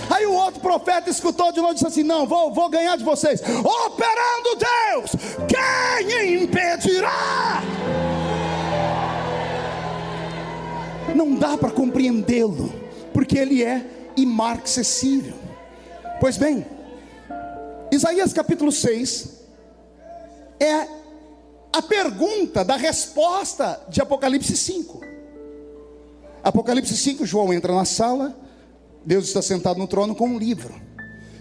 Aí o outro profeta escutou de novo e disse assim: não, vou ganhar de vocês. Operando Deus, quem impedirá? Não dá para compreendê-lo, porque Ele é imarcessível. Pois bem, Isaías capítulo 6 é a pergunta da resposta de Apocalipse 5. Apocalipse 5, João entra na sala, Deus está sentado no trono com um livro,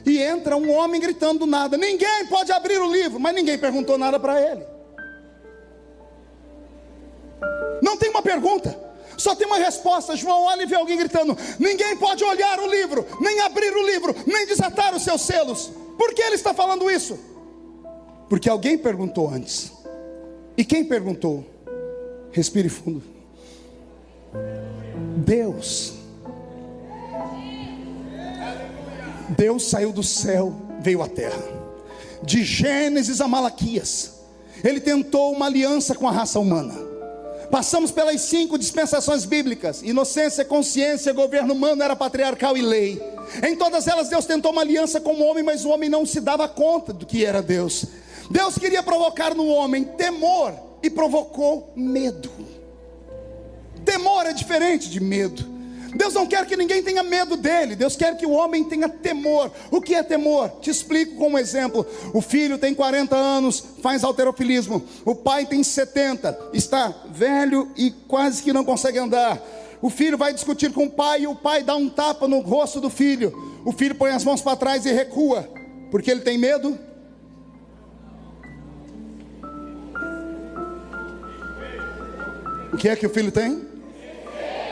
e entra um homem gritando do nada: ninguém pode abrir o livro. Mas ninguém perguntou nada para ele. Não tem uma pergunta, só tem uma resposta. João olha e vê alguém gritando: ninguém pode olhar o livro, nem abrir o livro, nem desatar os seus selos. Por que ele está falando isso? Porque alguém perguntou antes. E quem perguntou? Respire fundo. Deus saiu do céu, veio à terra. De Gênesis a Malaquias, Ele tentou uma aliança com a raça humana. Passamos pelas 5 dispensações bíblicas: inocência, consciência, governo humano, era patriarcal e lei. Em todas elas Deus tentou uma aliança com o homem, mas o homem não se dava conta do que era Deus. Deus queria provocar no homem temor e provocou medo. Temor é diferente de medo. Deus não quer que ninguém tenha medo dele. Deus quer que o homem tenha temor. O que é temor? Te explico com um exemplo. O filho tem 40 anos, faz halterofilismo. O pai tem 70, está velho e quase que não consegue andar. O filho vai discutir com o pai e o pai dá um tapa no rosto do filho. O filho põe as mãos para trás e recua, porque ele tem medo. O que é que o filho tem?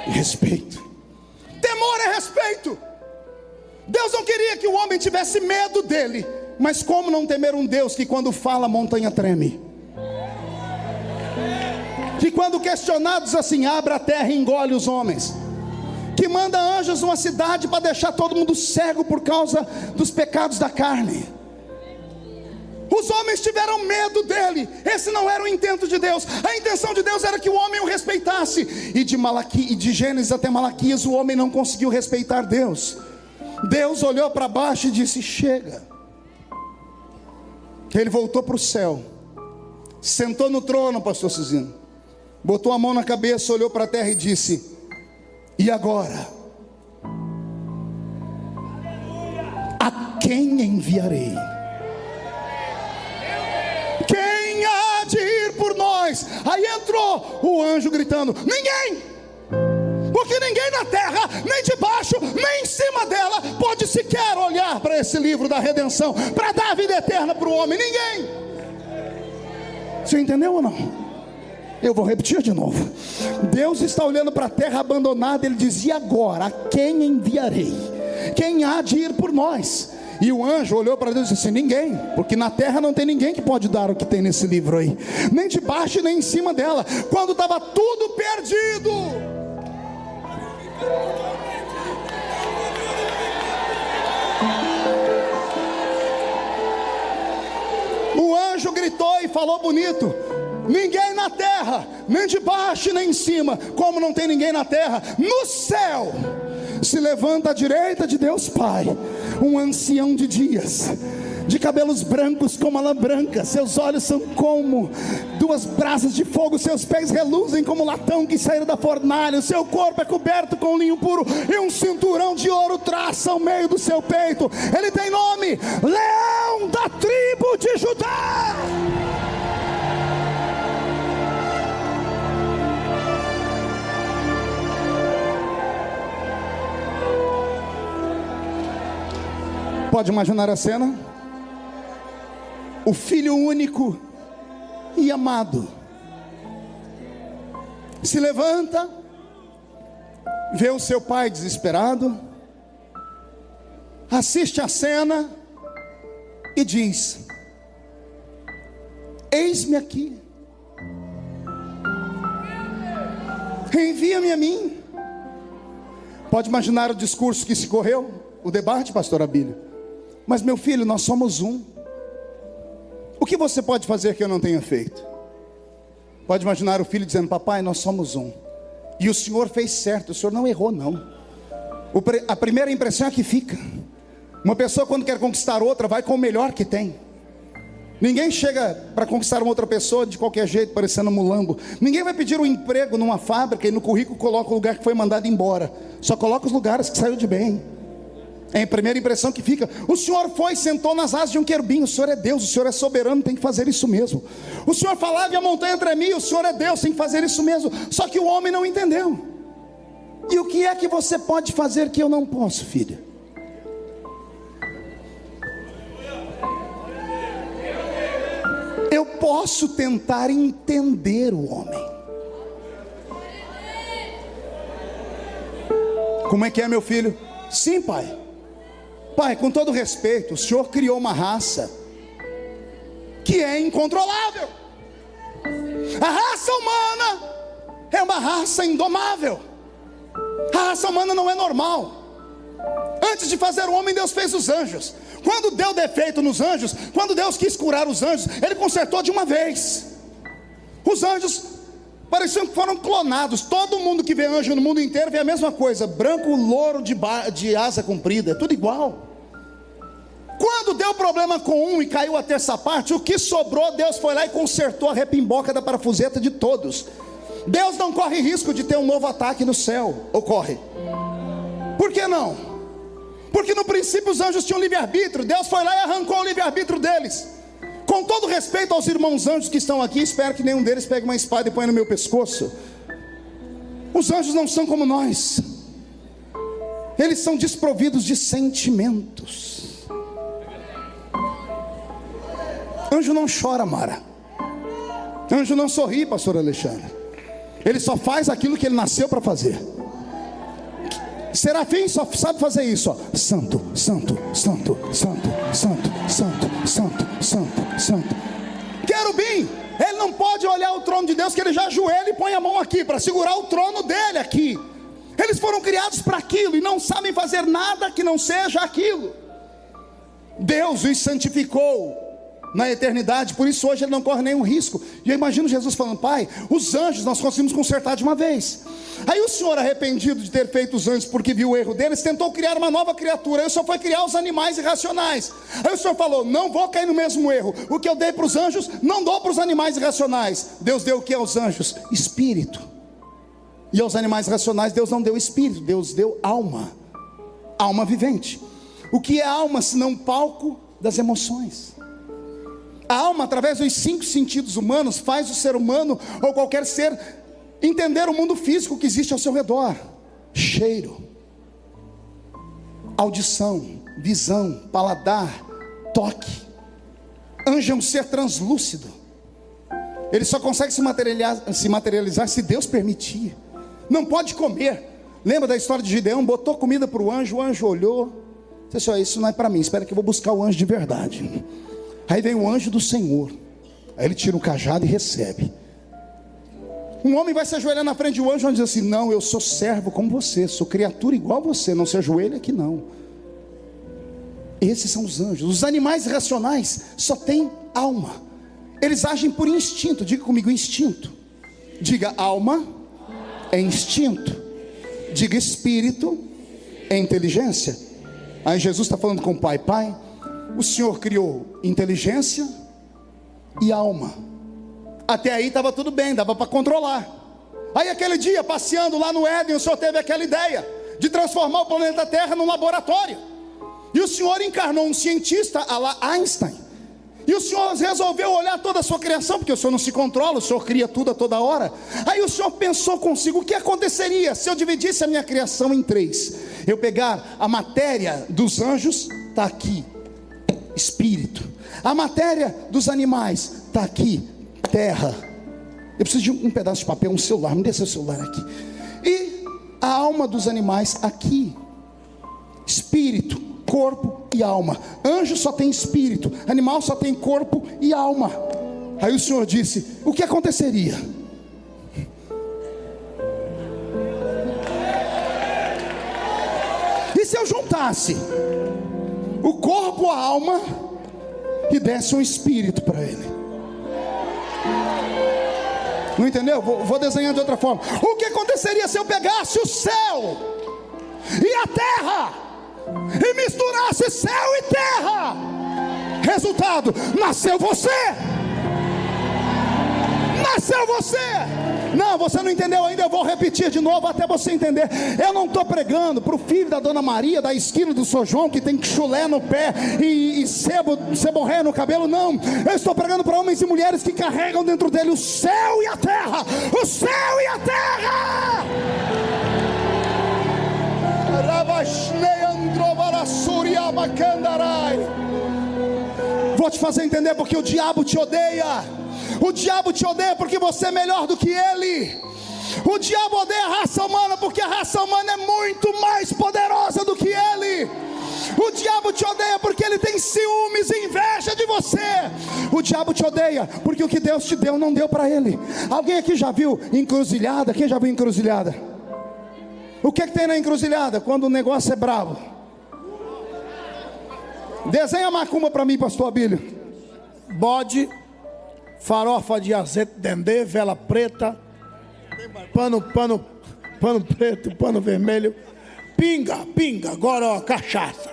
Respeito. Temor é respeito. Deus não queria que o homem tivesse medo dele, mas como não temer um Deus que quando fala a montanha treme, que quando questionados assim abre a terra e engole os homens, que manda anjos numa cidade para deixar todo mundo cego por causa dos pecados da carne. Os homens tiveram medo dele. Esse não era o intento de Deus. A intenção de Deus era que o homem o respeitasse. E de Gênesis até Malaquias o homem não conseguiu respeitar Deus. Deus olhou para baixo e disse: chega. Ele voltou para o céu, sentou no trono, pastor Cizino, botou a mão na cabeça, olhou para a terra e disse: e agora? A quem enviarei? Quem há de ir por nós? Aí entrou o anjo gritando: ninguém! Porque ninguém na terra, nem debaixo, nem em cima dela pode sequer olhar para esse livro da redenção, para dar a vida eterna para o homem. Ninguém. Você entendeu ou não? Eu vou repetir de novo. Deus está olhando para a terra abandonada. Ele diz: e agora? A quem enviarei? Quem há de ir por nós? E o anjo olhou para Deus e disse: ninguém, porque na terra não tem ninguém que pode dar o que tem nesse livro aí, nem de baixo nem em cima dela, quando estava tudo perdido. O anjo gritou e falou bonito: ninguém na terra, nem de baixo nem em cima. Como não tem ninguém na terra, no céu se levanta à direita de Deus Pai um ancião de dias, de cabelos brancos como a lã branca, seus olhos são como duas brasas de fogo, seus pés reluzem como latão que saíram da fornalha, o seu corpo é coberto com linho puro, e um cinturão de ouro traça o meio do seu peito. Ele tem nome: Leão da tribo de Judá. Pode imaginar a cena? O filho único e amado se levanta, vê o seu pai desesperado, assiste a cena e diz: eis-me aqui, envia-me a mim. Pode imaginar o discurso que se correu, o debate, pastor Abílio. Mas meu filho, nós somos um. O que você pode fazer que eu não tenha feito? Pode imaginar o filho dizendo: papai, nós somos um. E o senhor fez certo, o senhor não errou não. A primeira impressão é que fica. Uma pessoa quando quer conquistar outra, vai com o melhor que tem. Ninguém chega para conquistar uma outra pessoa de qualquer jeito, parecendo mulambo. Ninguém vai pedir um emprego numa fábrica e no currículo coloca o lugar que foi mandado embora. Só coloca os lugares que saiu de bem. É a primeira impressão que fica. O senhor foi e sentou nas asas de um querubim. O senhor é Deus, o senhor é soberano, tem que fazer isso mesmo. O senhor falava e a montanha tremia. O senhor é Deus, tem que fazer isso mesmo. Só que o homem não entendeu. E o que é que você pode fazer que eu não posso, filha? Eu posso tentar entender o homem. Como é que é, meu filho? Sim, pai. Pai, com todo respeito, o senhor criou uma raça que é incontrolável. A raça humana é uma raça indomável. A raça humana não é normal. Antes de fazer o homem, Deus fez os anjos. Quando deu defeito nos anjos, quando Deus quis curar os anjos, Ele consertou de uma vez. Os anjos pareciam que foram clonados. Todo mundo que vê anjo no mundo inteiro vê a mesma coisa: branco, louro, de asa comprida, é tudo igual. Quando deu problema com um e caiu a terça parte, o que sobrou, Deus foi lá e consertou a repimboca da parafuseta de todos. Deus não corre risco de ter um novo ataque no céu. Ou corre? Por que não? Porque no princípio os anjos tinham livre-arbítrio. Deus foi lá e arrancou o livre-arbítrio deles. Com todo respeito aos irmãos anjos que estão aqui, espero que nenhum deles pegue uma espada e ponha no meu pescoço. Os anjos não são como nós. Eles são desprovidos de sentimentos. Anjo não chora, Mara. Anjo não sorri, pastor Alexandre. Ele só faz aquilo que ele nasceu para fazer. Serafim só sabe fazer isso, ó. Santo, santo, santo, santo, santo, santo, santo, santo, santo. Querubim, ele não pode olhar o trono de Deus, que ele já ajoelha e põe a mão aqui para segurar o trono dele aqui. Eles foram criados para aquilo e não sabem fazer nada que não seja aquilo. Deus os santificou na eternidade, por isso hoje ele não corre nenhum risco. E eu imagino Jesus falando: Pai, os anjos nós conseguimos consertar de uma vez. Aí o Senhor, arrependido de ter feito os anjos porque viu o erro deles, tentou criar uma nova criatura. Aí o Senhor foi criar os animais irracionais. Aí o Senhor falou: não vou cair no mesmo erro. O que eu dei para os anjos, não dou para os animais irracionais. Deus deu o que aos anjos? Espírito. E aos animais irracionais Deus não deu espírito, Deus deu alma. Alma vivente. O que é alma senão palco das emoções? A alma, através dos 5 sentidos humanos, faz o ser humano ou qualquer ser entender o mundo físico que existe ao seu redor. Cheiro, audição, visão, paladar, toque. Anjo é um ser translúcido. Ele só consegue se materializar se Deus permitir. Não pode comer. Lembra da história de Gideão? Botou comida para o anjo olhou, disse: isso não é para mim, espera que eu vou buscar o anjo de verdade. Aí vem o anjo do Senhor. Aí ele tira um cajado e recebe. Um homem vai se ajoelhar na frente de um anjo e diz assim: não, eu sou servo como você, sou criatura igual a você, não se ajoelha aqui não. Esses são os anjos. Os animais irracionais só têm alma. Eles agem por instinto. Diga comigo: instinto. Diga: alma é instinto. Diga: espírito é inteligência. Aí Jesus está falando com o Pai: Pai, o Senhor criou inteligência e alma. Até aí estava tudo bem, dava para controlar. Aí aquele dia, passeando lá no Éden, o Senhor teve aquela ideia de transformar o planeta Terra num laboratório. E o Senhor encarnou um cientista à la Einstein. E o Senhor resolveu olhar toda a sua criação, porque o Senhor não se controla, o Senhor cria tudo a toda hora. Aí o Senhor pensou consigo: o que aconteceria se eu dividisse a minha criação em 3? Eu pegar a matéria dos anjos, está aqui, espírito. A matéria dos animais, está aqui, terra. Eu preciso de um pedaço de papel, um celular, me dê seu celular aqui. E a alma dos animais aqui, espírito, corpo e alma. Anjo só tem espírito, animal só tem corpo e alma. Aí o Senhor disse: o que aconteceria? E se eu juntasse o corpo, a alma e desse um espírito para ele? Não entendeu? Vou desenhar de outra forma. O que aconteceria se eu pegasse o céu e a terra e misturasse céu e terra? Resultado: nasceu você. Nasceu você. Não, você não entendeu ainda, eu vou repetir de novo até você entender. Eu não estou pregando para o filho da Dona Maria, da esquina do São João, que tem chulé no pé e seborréia no cabelo. Não, eu estou pregando para homens e mulheres que carregam dentro dele o céu e a terra. O céu e a terra. Vou te fazer entender porque o diabo te odeia. O diabo te odeia porque você é melhor do que ele. O diabo odeia a raça humana porque a raça humana é muito mais poderosa do que ele. O diabo te odeia porque ele tem ciúmes e inveja de você. O diabo te odeia porque o que Deus te deu não deu para ele. Alguém aqui já viu encruzilhada? Quem já viu encruzilhada? O que tem na encruzilhada quando o negócio é bravo? Desenha a macumba para mim, pastor Abílio. Bode, farofa de azeite, dendê, vela preta, pano preto, pano vermelho, pinga, goró, cachaça.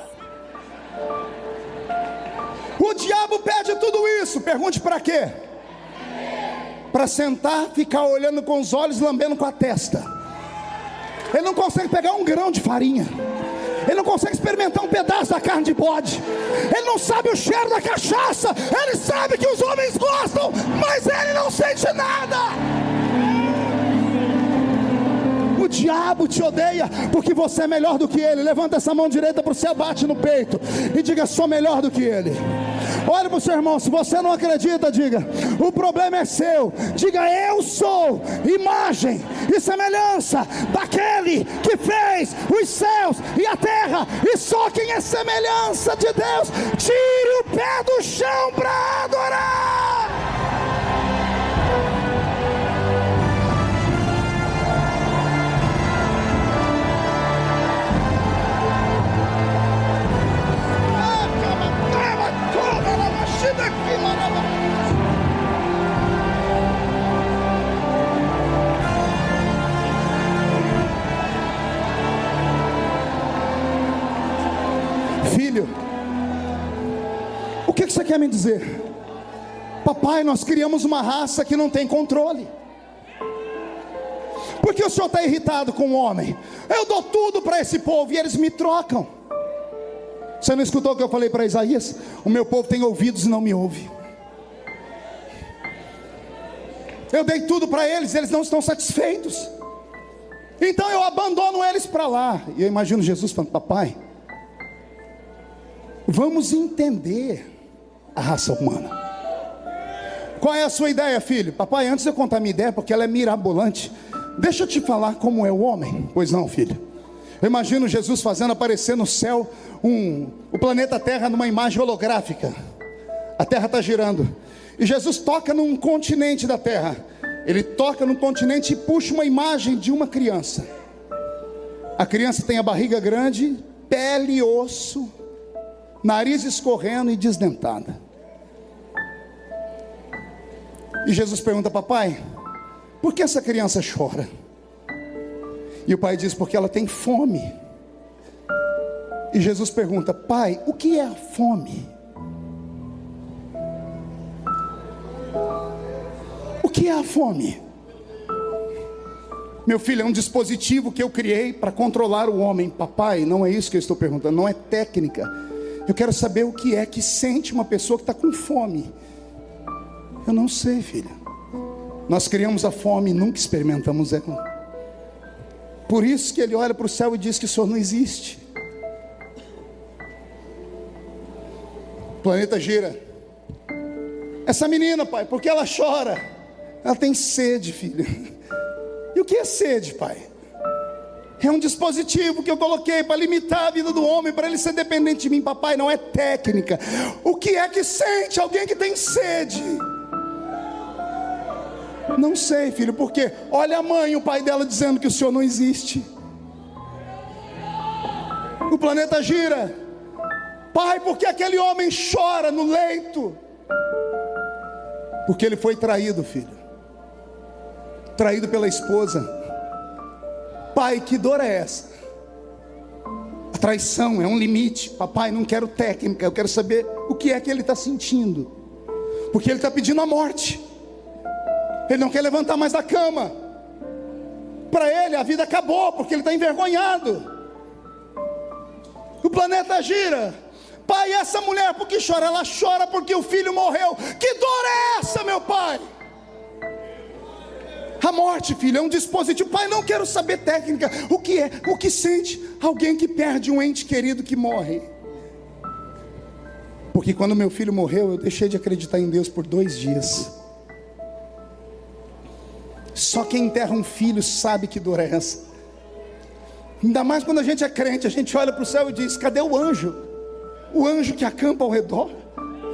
O diabo pede tudo isso. Pergunte para quê? Para sentar, ficar olhando com os olhos, lambendo com a testa. Ele não consegue pegar um grão de farinha. Ele não consegue experimentar um pedaço da carne de bode. Ele não sabe o cheiro da cachaça. Ele sabe que os homens gostam, mas ele não sente nada. O diabo te odeia porque você é melhor do que ele. Levanta essa mão direita para o céu, bate no peito e diga: sou melhor do que ele. Olha para o seu irmão, se você não acredita, diga: o problema é seu. Diga: eu sou imagem e semelhança daquele que fez os céus e a terra. E só quem é semelhança de Deus, tire o pé do chão para adorar. Filho, o que você quer me dizer? Papai, nós criamos uma raça que não tem controle. Por que o senhor está irritado com o homem? Eu dou tudo para esse povo e eles me trocam. Você não escutou o que eu falei para Isaías? O meu povo tem ouvidos e não me ouve. Eu dei tudo para eles, eles não estão satisfeitos. Então eu abandono eles para lá. E eu imagino Jesus falando: papai, vamos entender a raça humana. Qual é a sua ideia, filho? Papai, antes de eu contar a minha ideia, porque ela é mirabolante, deixa eu te falar como é o homem. Pois não, filho. Eu imagino Jesus fazendo aparecer no céu o planeta Terra numa imagem holográfica. A Terra está girando e Jesus toca num continente da Terra. Ele toca num continente e puxa uma imagem de uma criança. A criança tem a barriga grande, pele e osso, nariz escorrendo e desdentada. E Jesus pergunta: papai, por que essa criança chora? E o pai diz: porque ela tem fome. E Jesus pergunta: pai, o que é a fome? O que é a fome? Meu filho, é um dispositivo que eu criei para controlar o homem. Papai, não é isso que eu estou perguntando, não é técnica. Eu quero saber o que é que sente uma pessoa que está com fome. Eu não sei, filha. Nós criamos a fome e nunca experimentamos ela. Por isso que ele olha para o céu e diz que o Senhor não existe. O planeta gira. Essa menina, pai, por que ela chora? Ela tem sede, filha. E o que é sede, pai? É um dispositivo que eu coloquei para limitar a vida do homem, para ele ser dependente de mim. Papai, não é técnica. O que é que sente alguém que tem sede? Não sei, filho, porque olha a mãe e o pai dela dizendo que o Senhor não existe. O planeta gira. Pai, por que aquele homem chora no leito? Porque ele foi traído, filho. Traído pela esposa. Pai, que dor é essa? A traição é um limite. Papai, não quero técnica, eu quero saber o que é que ele está sentindo. Porque ele está pedindo a morte. Ele não quer levantar mais da cama. Para ele a vida acabou, porque ele está envergonhado. O planeta gira. Pai, essa mulher por que chora? Ela chora porque o filho morreu. Que dor é essa, meu pai? A morte, filho, é um dispositivo. Pai, não quero saber técnica. O que é? O que sente alguém que perde um ente querido que morre? Porque quando meu filho morreu, eu deixei de acreditar em Deus por 2 dias. Só quem enterra um filho sabe que dor é essa. Ainda mais quando a gente é crente, a gente olha para o céu e diz: cadê o anjo? O anjo que acampa ao redor.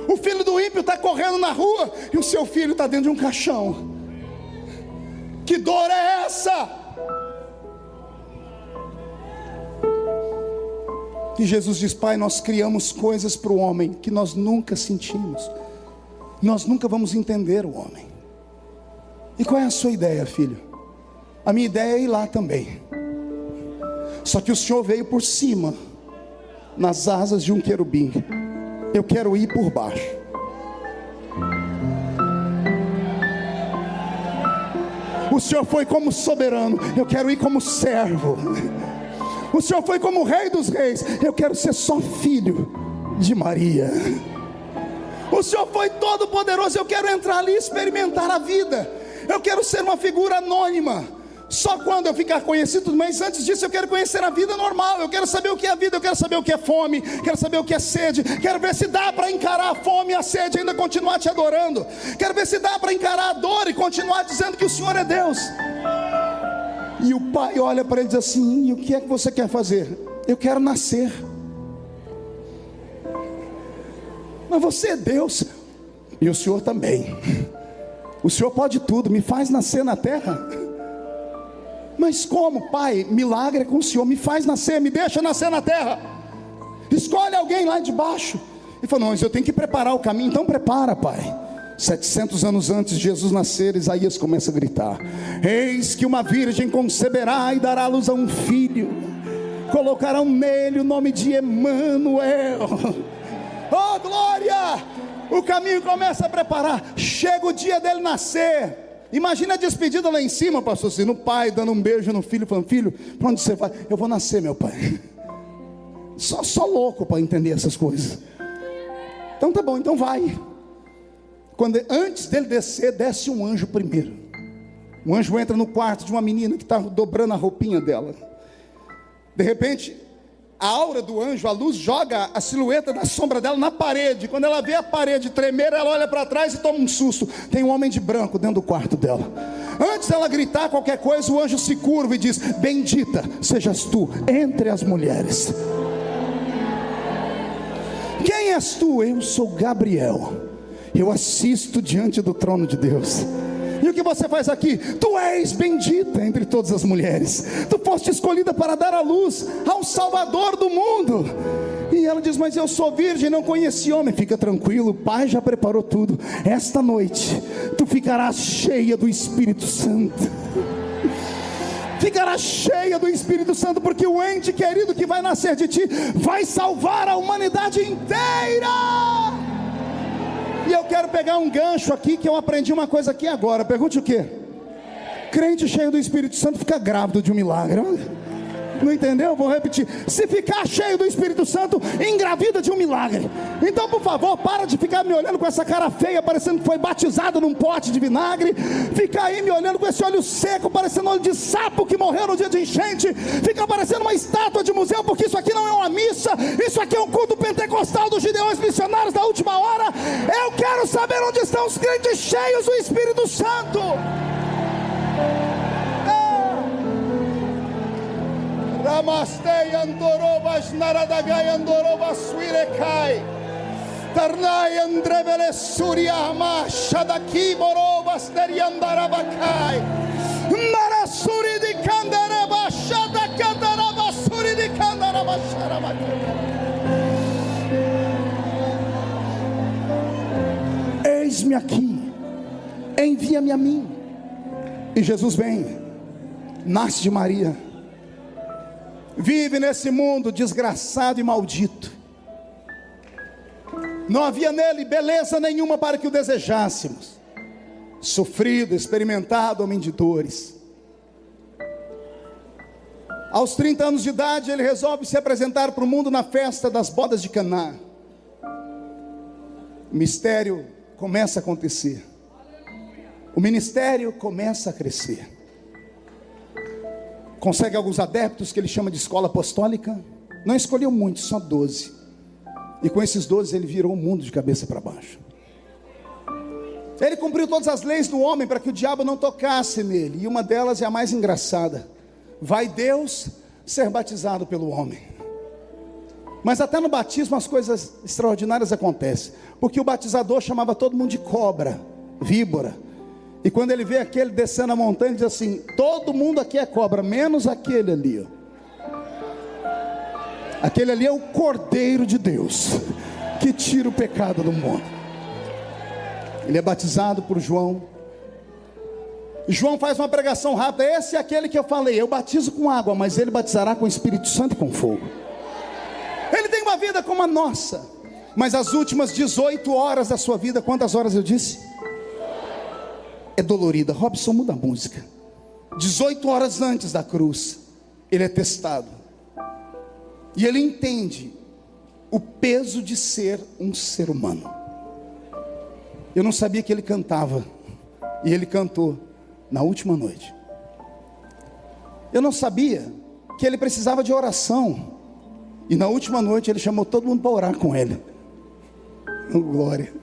O filho do ímpio está correndo na rua e o seu filho está dentro de um caixão. Que dor é essa? E Jesus diz: Pai, nós criamos coisas para o homem que nós nunca sentimos. Nós nunca vamos entender o homem. E qual é a sua ideia, filho? A minha ideia é ir lá também. Só que o Senhor veio por cima, nas asas de um querubim. Eu quero ir por baixo. O Senhor foi como soberano, eu quero ir como servo. O Senhor foi como rei dos reis, eu quero ser só filho de Maria. O Senhor foi todo poderoso, eu quero entrar ali e experimentar a vida. Eu quero ser uma figura anônima. Só quando eu ficar conhecido, mas antes disso eu quero conhecer a vida normal. Eu quero saber o que é a vida, eu quero saber o que é fome, quero saber o que é sede. Quero ver se dá para encarar a fome e a sede e ainda continuar te adorando. Quero ver se dá para encarar a dor e continuar dizendo que o Senhor é Deus. E o pai olha para ele e diz assim: e o que é que você quer fazer? Eu quero nascer. Mas você é Deus. E o Senhor também. O Senhor pode tudo, me faz nascer na terra. Mas como, pai? Milagre é com o Senhor. Me faz nascer, me deixa nascer na terra. Escolhe alguém lá de baixo. Ele falou: não, mas eu tenho que preparar o caminho. Então prepara, pai. 700 anos antes de Jesus nascer, Isaías começa a gritar: eis que uma virgem conceberá e dará à luz a um filho, colocarão nele o nome de Emanuel. Oh glória! O caminho começa a preparar. Chega o dia dele nascer. Imagina a despedida lá em cima, pastor Ciro, o pai dando um beijo no filho, falando: filho, para onde você vai? Eu vou nascer, meu pai. Só louco para entender essas coisas. Então tá bom, então vai. Antes dele descer, desce um anjo primeiro. Um anjo entra no quarto de uma menina que está dobrando a roupinha dela. De repente, a aura do anjo, a luz, joga a silhueta da sombra dela na parede. Quando ela vê a parede tremer, ela olha para trás e toma um susto. Tem um homem de branco dentro do quarto dela. Antes dela gritar qualquer coisa, o anjo se curva e diz: bendita sejas tu entre as mulheres. Quem és tu? Eu sou Gabriel. Eu assisto diante do trono de Deus. E o que você faz aqui? Tu és bendita entre todas as mulheres. Tu foste escolhida para dar à luz ao Salvador do mundo. E ela diz: mas eu sou virgem, não conheci homem. Fica tranquilo, o Pai já preparou tudo. Esta noite tu ficarás cheia do Espírito Santo. Ficarás cheia do Espírito Santo, porque o ente querido que vai nascer de ti vai salvar a humanidade inteira. E eu quero pegar um gancho aqui, que eu aprendi uma coisa aqui agora. Pergunte o quê? Crente cheio do Espírito Santo fica grávido de um milagre. Não entendeu? Vou repetir: se ficar cheio do Espírito Santo, engravida de um milagre. Então, por favor, para de ficar me olhando com essa cara feia, parecendo que foi batizado num pote de vinagre. Fica aí me olhando com esse olho seco, parecendo olho de sapo que morreu no dia de enchente. Fica parecendo uma estátua de museu, porque isso aqui não é uma missa. Isso aqui é um culto pentecostal dos gideões missionários da última hora. Eu quero saber onde estão os crentes cheios do Espírito Santo. Ramastei andorobas naradagai andorobas suirekai tarnai andrevele suriama shadaki borobas teriandarabakai marasuri de candaraba shadakandaraba suri de candaraba sharabakai. Eis-me aqui, envia-me a mim. E Jesus vem, nasce de Maria, vive nesse mundo desgraçado e maldito. Não havia nele beleza nenhuma para que o desejássemos. Sofrido, experimentado, homem de dores. Aos 30 anos de idade, ele resolve se apresentar para o mundo na festa das bodas de Caná. O mistério começa a acontecer. O ministério começa a crescer. Consegue alguns adeptos que ele chama de escola apostólica. Não escolheu muitos, só 12. E com esses 12 ele virou o mundo de cabeça para baixo. Ele cumpriu todas as leis do homem para que o diabo não tocasse nele. E uma delas é a mais engraçada: vai Deus ser batizado pelo homem. Mas até no batismo as coisas extraordinárias acontecem. Porque o batizador chamava todo mundo de cobra, víbora. E quando ele vê aquele descendo a montanha, ele diz assim: todo mundo aqui é cobra, menos aquele ali, ó. Aquele ali é o Cordeiro de Deus, que tira o pecado do mundo. Ele é batizado por João. João faz uma pregação rápida. Esse é aquele que eu falei: eu batizo com água, mas ele batizará com o Espírito Santo e com fogo. Ele tem uma vida como a nossa, mas as últimas 18 horas da sua vida, quantas horas eu disse? É dolorida. Robson, muda a música. 18 horas antes da cruz, ele é testado. E ele entende o peso de ser um ser humano. Eu não sabia que ele cantava, e ele cantou na última noite. Eu não sabia que ele precisava de oração, e na última noite ele chamou todo mundo para orar com ele. Oh, glória.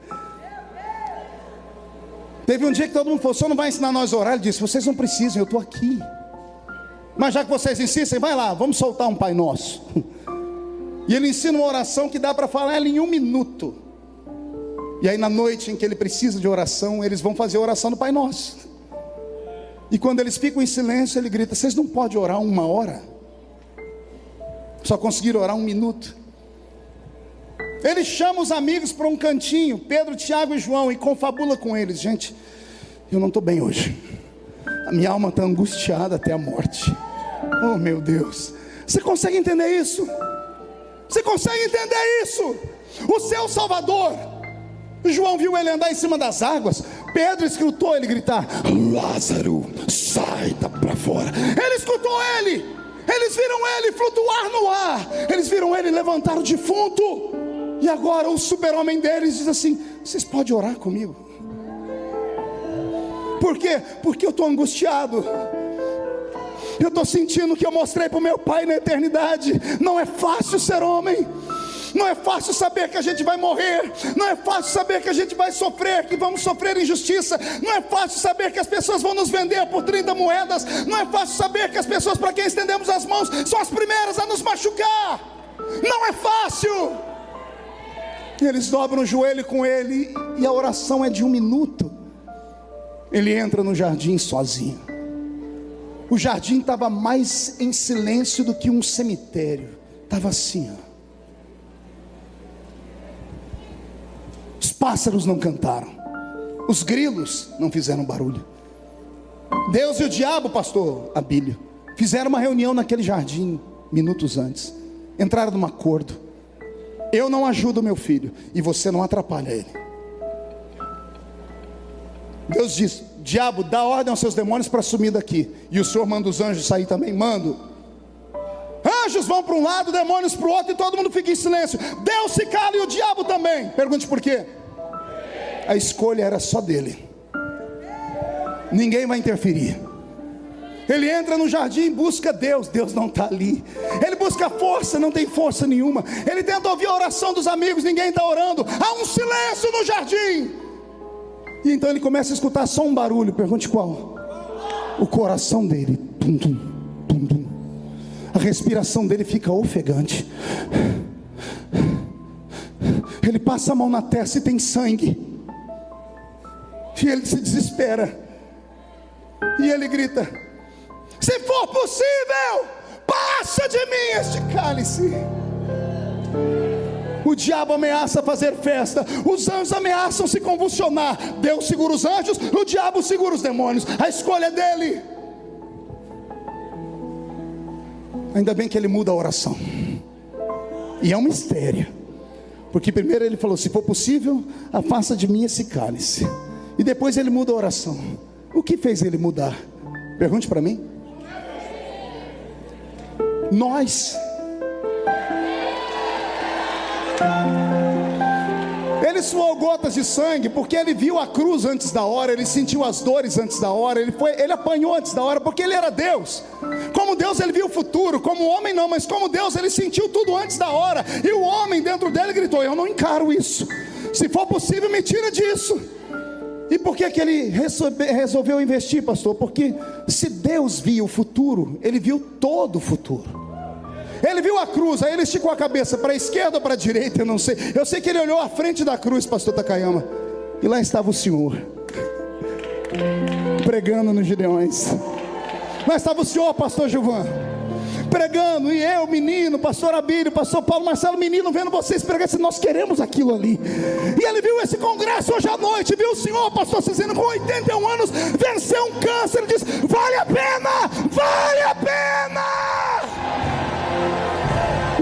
Teve um dia que todo mundo falou: o senhor não vai ensinar nós a orar? Ele disse: vocês não precisam, eu estou aqui. Mas já que vocês insistem, vai lá, vamos soltar um Pai Nosso. E ele ensina uma oração que dá para falar ela em 1 minuto. E aí na noite em que ele precisa de oração, eles vão fazer a oração do Pai Nosso. E quando eles ficam em silêncio, ele grita: vocês não podem orar 1 hora? Só conseguiram orar 1 minuto. Ele chama os amigos para um cantinho, Pedro, Tiago e João, e confabula com eles: gente, eu não estou bem hoje. A minha alma está angustiada até a morte. Oh meu Deus, você consegue entender isso? Você consegue entender isso? O seu Salvador, João viu ele andar em cima das águas. Pedro escutou ele gritar: Lázaro, sai para fora. Ele escutou ele. Eles viram ele flutuar no ar. Eles viram ele levantar o defunto. E agora o super-homem deles diz assim: vocês podem orar comigo? Por quê? Porque eu estou angustiado. Eu estou sentindo que eu mostrei para o meu pai na eternidade. Não é fácil ser homem. Não é fácil saber que a gente vai morrer. Não é fácil saber que a gente vai sofrer, que vamos sofrer injustiça. Não é fácil saber que as pessoas vão nos vender por 30 moedas. Não é fácil saber que as pessoas para quem estendemos as mãos são as primeiras a nos machucar. Não é fácil. Eles dobram o joelho com ele, e a oração é de 1 minuto. Ele entra no jardim sozinho. O jardim estava mais em silêncio do que um cemitério. Estava assim, ó. Os pássaros não cantaram, os grilos não fizeram barulho. Deus e o diabo, pastor Abílio, fizeram uma reunião naquele jardim minutos antes. Entraram num acordo: eu não ajudo meu filho e você não atrapalha ele. Deus diz: diabo, dá ordem aos seus demônios para sumir daqui. E o Senhor manda os anjos sair também? Mando. Anjos vão para um lado, demônios para o outro, e todo mundo fica em silêncio. Deus se cala e o diabo também. Pergunte por quê? A escolha era só dele. Ninguém vai interferir. Ele entra no jardim e busca Deus. Deus não está ali. Ele busca força, não tem força nenhuma. Ele tenta ouvir a oração dos amigos, ninguém está orando. Há um silêncio no jardim. E então ele começa a escutar só um barulho. Pergunte qual? O coração dele. Tum, tum, tum, tum. A respiração dele fica ofegante. Ele passa a mão na testa e tem sangue. E ele se desespera. E ele grita: se for possível, passa de mim este cálice. O diabo ameaça fazer festa, os anjos ameaçam se convulsionar. Deus segura os anjos, o diabo segura os demônios. A escolha é dele. Ainda bem que ele muda a oração. E é um mistério, porque primeiro ele falou: se for possível, afasta de mim esse cálice. E depois ele muda a oração. O que fez ele mudar? Pergunte para mim. Nós. Ele suou gotas de sangue porque ele viu a cruz antes da hora. Ele sentiu as dores antes da hora. Ele apanhou antes da hora porque ele era Deus. Como Deus ele viu o futuro. Como homem não, mas como Deus ele sentiu tudo antes da hora. E o homem dentro dele gritou: eu não encaro isso. Se for possível, me tira disso. E por que ele resolveu investir, pastor? Porque se Deus via o futuro, Ele viu todo o futuro. Ele viu a cruz, aí ele esticou a cabeça para a esquerda ou para a direita, eu não sei. Eu sei que ele olhou à frente da cruz, pastor Takayama, e lá estava o Senhor, pregando nos Gideões. Lá estava o Senhor, pastor Gilvan, pregando, e eu, menino, pastor Abílio, pastor Paulo Marcelo, menino, vendo vocês pregar, disse, nós queremos aquilo ali. E ele viu esse congresso hoje à noite, viu o senhor, pastor Cizino, com 81 anos, venceu um câncer, ele disse, vale a pena, vale a pena.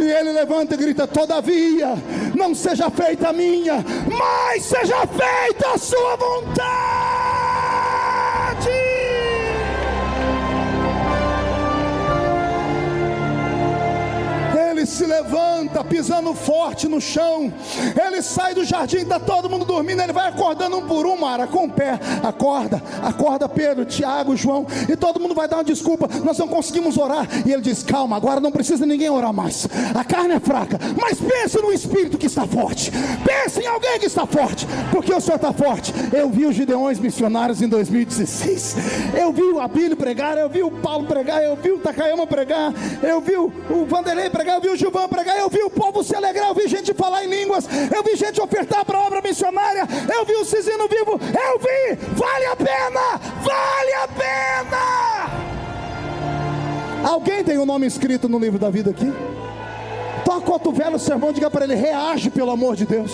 E ele levanta e grita, todavia, não seja feita a minha, mas seja feita a sua vontade. Ele se levanta, pisando forte no chão. Ele sai do jardim, está todo mundo dormindo. Ele vai acordando um por um, Mara, com o pé. Acorda, acorda Pedro, Tiago, João. E todo mundo vai dar uma desculpa, nós não conseguimos orar. E ele diz, calma, agora não precisa ninguém orar mais. A carne é fraca, mas pense no Espírito que está forte. Pense em alguém que está forte, porque o Senhor está forte. Eu vi os Gideões missionários em 2016. Eu vi o Abílio pregar, eu vi o Paulo pregar, eu vi o Takayama pregar, eu vi o Vanderlei pregar, eu vi o Gilvan pregar, eu vi o povo se alegrar, eu vi gente falar em línguas, eu vi gente ofertar para a obra missionária, eu vi o Cizino vivo, eu vi, vale a pena, vale a pena. Alguém tem o nome escrito no livro da vida aqui? Toca o cotovelo o sermão, diga para ele, reage pelo amor de Deus.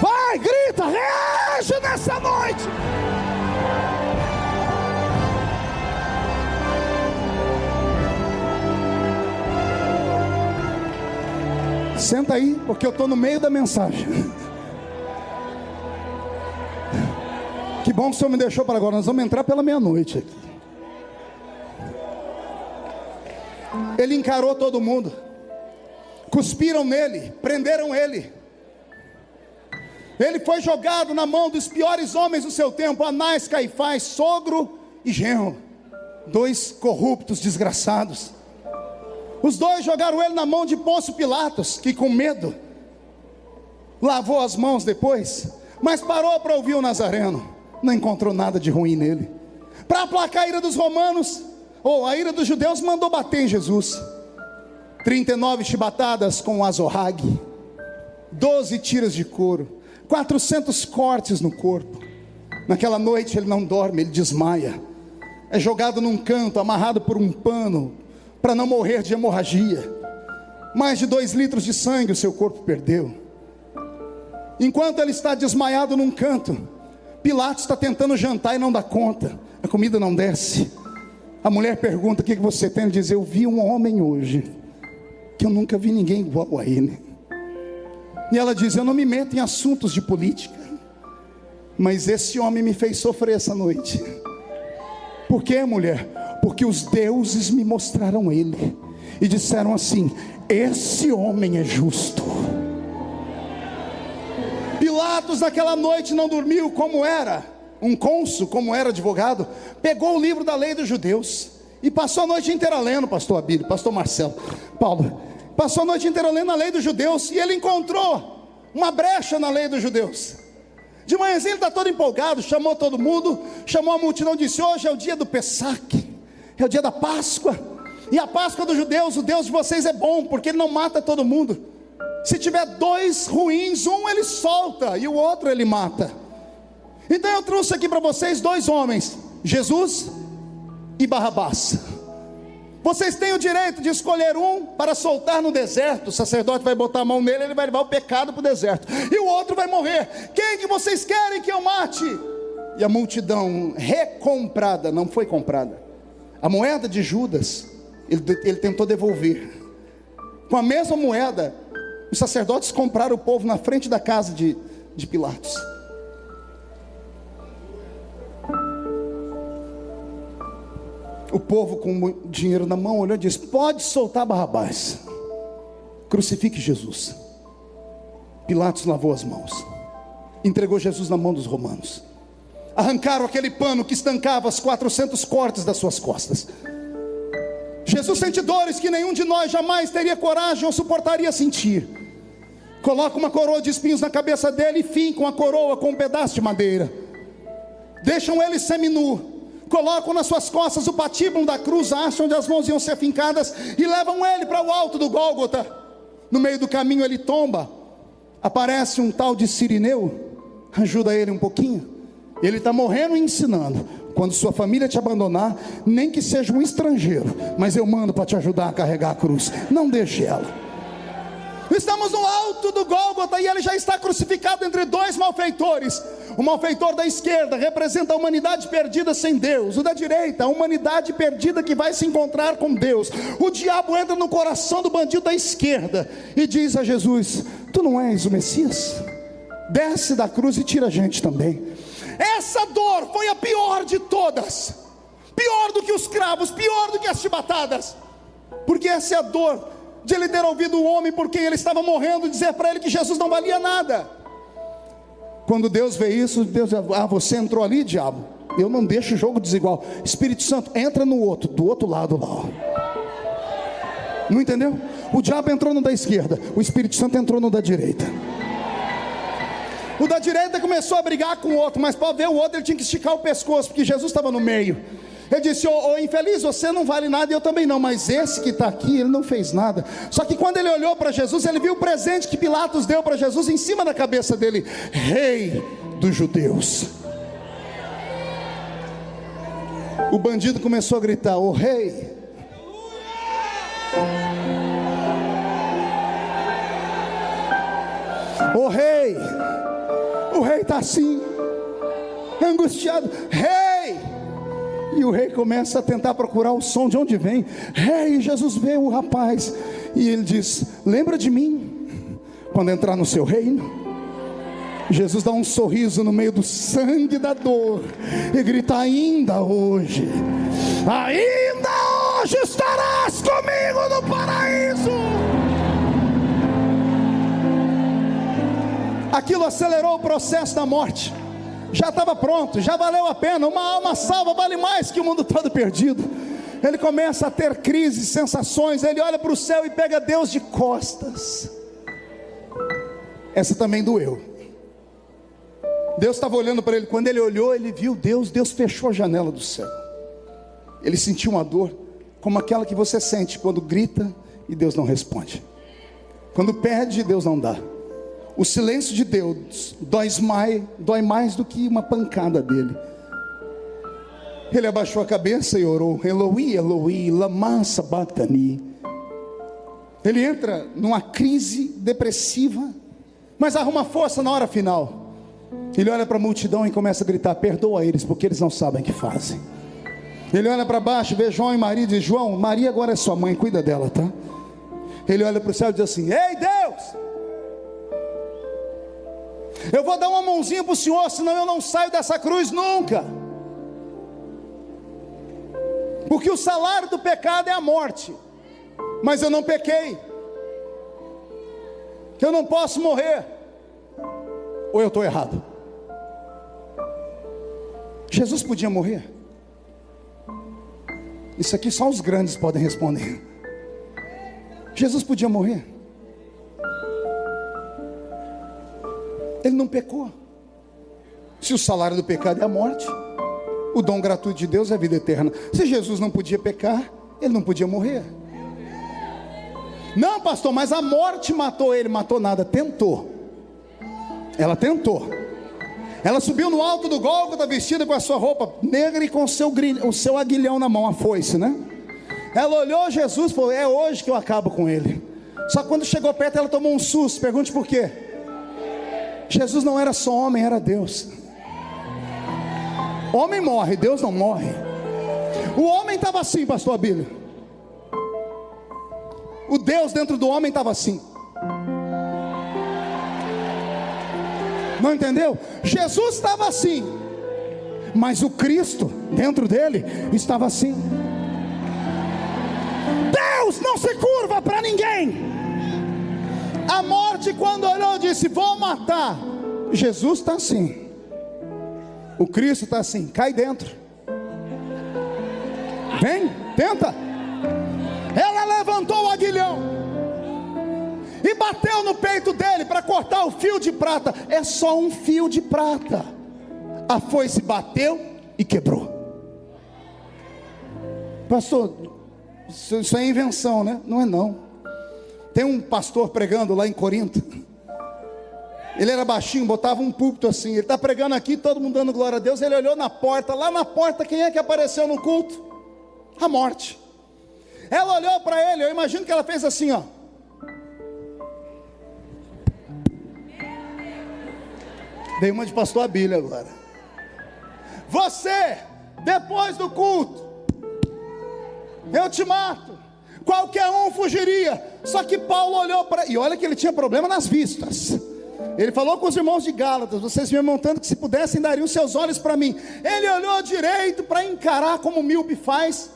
Vai, grita, reage nessa noite. Senta aí, porque eu estou no meio da mensagem. Que bom que o Senhor me deixou para agora. Nós vamos entrar pela meia-noite aqui. Ele encarou todo mundo. Cuspiram nele, prenderam ele. Ele foi jogado na mão dos piores homens do seu tempo, Anás, Caifás, sogro e genro, dois corruptos desgraçados. Os dois jogaram ele na mão de Pôncio Pilatos, que com medo lavou as mãos depois, mas parou para ouvir o Nazareno. Não encontrou nada de ruim nele. Para aplacar a ira dos romanos, ou a ira dos judeus, mandou bater em Jesus. 39 chibatadas com o azorrague, 12 tiras de couro, 400 cortes no corpo. Naquela noite ele não dorme, ele desmaia. É jogado num canto, amarrado por um pano, para não morrer de hemorragia. Mais de 2 litros de sangue o seu corpo perdeu. Enquanto ele está desmaiado num canto, Pilatos está tentando jantar e não dá conta. A comida não desce. A mulher pergunta, o que você tem? Ele diz, eu vi um homem hoje, que eu nunca vi ninguém igual a ele. E ela diz, eu não me meto em assuntos de política, mas esse homem me fez sofrer essa noite. Por quê, mulher? Porque os deuses me mostraram ele e disseram assim, esse homem é justo. Pilatos naquela noite não dormiu, como era um cônsul, como era advogado, pegou o livro da lei dos judeus e passou a noite inteira lendo, pastor Abílio, pastor Marcelo, Paulo, passou a noite inteira lendo a lei dos judeus, e ele encontrou uma brecha na lei dos judeus. De manhãzinha ele está todo empolgado, chamou todo mundo, chamou a multidão, disse, hoje é o dia do Pessaque, é o dia da Páscoa, e a Páscoa dos judeus, o Deus de vocês é bom, porque ele não mata todo mundo. Se tiver 2 ruins, um ele solta, e o outro ele mata. Então eu trouxe aqui para vocês 2 homens, Jesus e Barrabás. Vocês têm o direito de escolher um para soltar no deserto. O sacerdote vai botar a mão nele, ele vai levar o pecado para o deserto, e o outro vai morrer. Quem que vocês querem que eu mate? E a multidão recomprada, não foi comprada. A moeda de Judas, ele tentou devolver. Com a mesma moeda, os sacerdotes compraram o povo na frente da casa de Pilatos. O povo com dinheiro na mão olhou e disse, pode soltar Barrabás, crucifique Jesus. Pilatos lavou as mãos, entregou Jesus na mão dos romanos. Arrancaram aquele pano que estancava as 400 cortes das suas costas. Jesus sente dores que nenhum de nós jamais teria coragem ou suportaria sentir. Coloca uma coroa de espinhos na cabeça dele e fincam a coroa com um pedaço de madeira. Deixam ele seminu. Colocam nas suas costas o patíbulo da cruz, acham onde as mãos iam ser fincadas e levam ele para o alto do Gólgota. No meio do caminho ele tomba. Aparece um tal de Cirineu, ajuda ele um pouquinho. Ele está morrendo e ensinando: quando sua família te abandonar, nem que seja um estrangeiro, mas eu mando para te ajudar a carregar a cruz, não deixe ela. Estamos no alto do Gólgota e ele já está crucificado entre dois malfeitores. O malfeitor da esquerda representa a humanidade perdida sem Deus. O da direita, a humanidade perdida que vai se encontrar com Deus. O diabo entra no coração do bandido da esquerda e diz a Jesus: tu não és o Messias? Desce da cruz e tira a gente também. Essa dor foi a pior de todas. Pior do que os cravos, pior do que as chibatadas. Porque essa é a dor de ele ter ouvido o homem por quem ele estava morrendo dizer para ele que Jesus não valia nada. Quando Deus vê isso, Deus diz: você entrou ali, diabo, eu não deixo o jogo desigual. Espírito Santo, entra no outro, do outro lado lá, ó. Não entendeu? O diabo entrou no da esquerda, o Espírito Santo entrou no da direita. O da direita começou a brigar com o outro, mas para ver o outro ele tinha que esticar o pescoço, porque Jesus estava no meio. Ele disse: ô infeliz, você não vale nada e eu também não, mas esse que está aqui, ele não fez nada. Só que quando ele olhou para Jesus, ele viu o presente que Pilatos deu para Jesus em cima da cabeça dele: Rei dos Judeus. O bandido começou a gritar: ô rei. Ô rei. O rei está assim, angustiado: rei. E o rei começa a tentar procurar o som de onde vem. Rei, Jesus vê o rapaz e ele diz: lembra de mim quando entrar no seu reino? Jesus dá um sorriso no meio do sangue da dor e grita: ainda hoje estarás comigo no paraíso. Aquilo acelerou o processo da morte. Já estava pronto, já valeu a pena. Uma alma salva vale mais que o mundo todo perdido. Ele começa a ter crises, sensações. Ele olha para o céu e pega Deus de costas. Essa também doeu. Deus estava olhando para ele. Quando ele olhou, ele viu Deus. Deus fechou a janela do céu. Ele sentiu uma dor como aquela que você sente quando grita e Deus não responde, quando pede e Deus não dá. O silêncio de Deus dói mais do que uma pancada dele. Ele abaixou a cabeça e orou: Eloi, Eloi, lama sabachthani. Ele entra numa crise depressiva, mas arruma força na hora final. Ele olha para a multidão e começa a gritar: perdoa eles, porque eles não sabem o que fazem. Ele olha para baixo, vê João e Maria e diz: João, Maria agora é sua mãe, cuida dela, tá? Ele olha para o céu e diz assim: ei Deus, eu vou dar uma mãozinha para o Senhor, senão eu não saio dessa cruz nunca. Porque o salário do pecado é a morte. Mas eu não pequei. Eu não posso morrer. Ou eu estou errado? Jesus podia morrer? Isso aqui só os grandes podem responder. Jesus podia morrer? Ele não pecou. Se o salário do pecado é a morte, o dom gratuito de Deus é a vida eterna. Se Jesus não podia pecar, ele não podia morrer. Não, pastor, mas a morte matou ele. Matou nada, tentou. Ela tentou. Ela subiu no alto do Gólgota vestida com a sua roupa negra e com o seu aguilhão na mão, a foice, né? Ela olhou Jesus e falou: é hoje que eu acabo com ele. Só que quando chegou perto ela tomou um susto. Pergunte por quê? Jesus não era só homem, era Deus. Homem morre, Deus não morre. O homem estava assim, pastor Abílio. O Deus dentro do homem estava assim. Não entendeu? Jesus estava assim, mas o Cristo dentro dele estava assim. Deus não se curva para ninguém. A morte, quando olhou, disse: vou matar. Jesus está assim. O Cristo está assim: cai dentro. Vem, tenta. Ela levantou o aguilhão e bateu bateu no peito dele para cortar o fio de prata. É só um fio de prata. A foice bateu e quebrou. Pastor, isso é invenção, né? Não é não. Tem um pastor pregando lá em Corinto. Ele era baixinho, botava um púlpito assim. Ele está pregando aqui, todo mundo dando glória a Deus. Ele olhou na porta, lá na porta, quem é que apareceu no culto? A morte. Ela olhou para ele, eu imagino que ela fez assim, ó. Veio uma de pastor Abílio agora. Você, depois do culto, eu te mato. Qualquer um fugiria. Só que Paulo olhou para... E olha que ele tinha problema nas vistas. Ele falou com os irmãos de Gálatas: vocês me montando que se pudessem dariam seus olhos para mim. Ele olhou direito para encarar como o míope faz.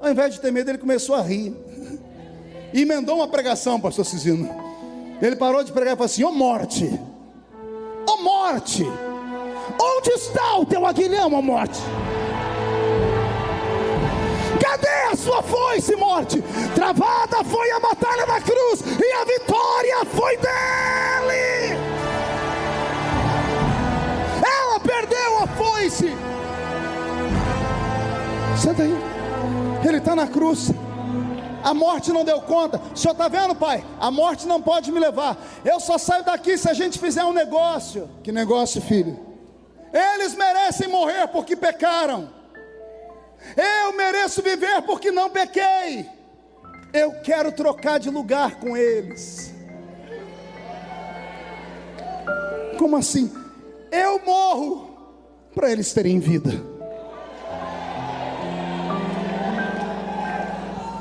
Ao invés de ter medo, ele começou a rir. E emendou uma pregação, pastor Cisino. Ele parou de pregar e falou assim: ô morte, ô morte, onde está o teu aguilhão, ó morte? Cadê a sua foice, morte? Travada foi a batalha da cruz, e a vitória foi dele. Ela perdeu a foice. Senta aí. Ele está na cruz. A morte não deu conta. O senhor está vendo, pai? A morte não pode me levar. Eu só saio daqui se a gente fizer um negócio. Que negócio, filho? Eles merecem morrer porque pecaram. Eu mereço viver porque não pequei. Eu quero trocar de lugar com eles. Como assim? Eu morro para eles terem vida.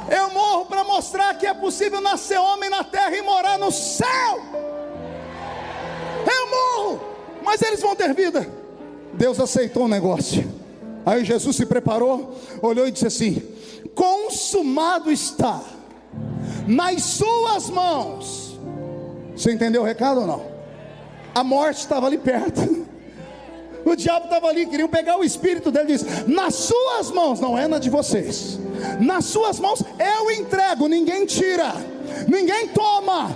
Eu morro para mostrar que é possível nascer homem na terra e morar no céu. Eu morro, mas eles vão ter vida. Deus aceitou o negócio. Aí Jesus se preparou, olhou e disse assim: consumado está, nas suas mãos. Você entendeu o recado ou não? A morte estava ali perto. O diabo estava ali, queriam pegar o espírito dele. Diz: nas suas mãos, não é na de vocês. Nas suas mãos eu entrego, ninguém tira, ninguém toma.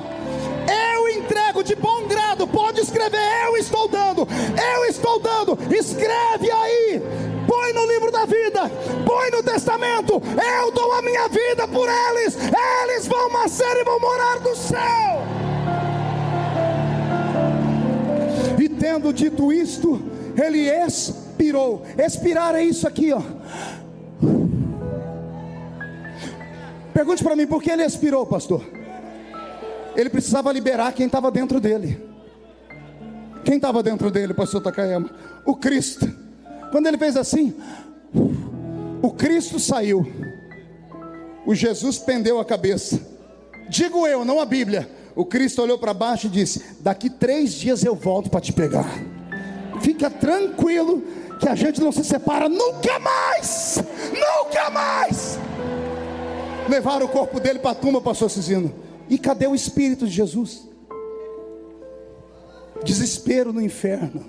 Eu entrego de bom grado. Pode escrever: eu estou dando, eu estou dando. Escreve aí, põe no livro da vida, põe no testamento: eu dou a minha vida por eles. Eles vão nascer e vão morar no céu. E tendo dito isto, ele expirou. Expirar é isso aqui, ó. Pergunte para mim, por que ele expirou, pastor? Ele precisava liberar quem estava dentro dele. Quem estava dentro dele, pastor Takayama? O Cristo. Quando ele fez assim, o Cristo saiu. O Jesus pendeu a cabeça. Digo eu, não a Bíblia. O Cristo olhou para baixo e disse: daqui 3 dias eu volto para te pegar. Fica tranquilo que a gente não se separa nunca mais. Nunca mais. Levaram o corpo dele para a tumba, pastor Cisino. E cadê o Espírito de Jesus? Desespero no inferno.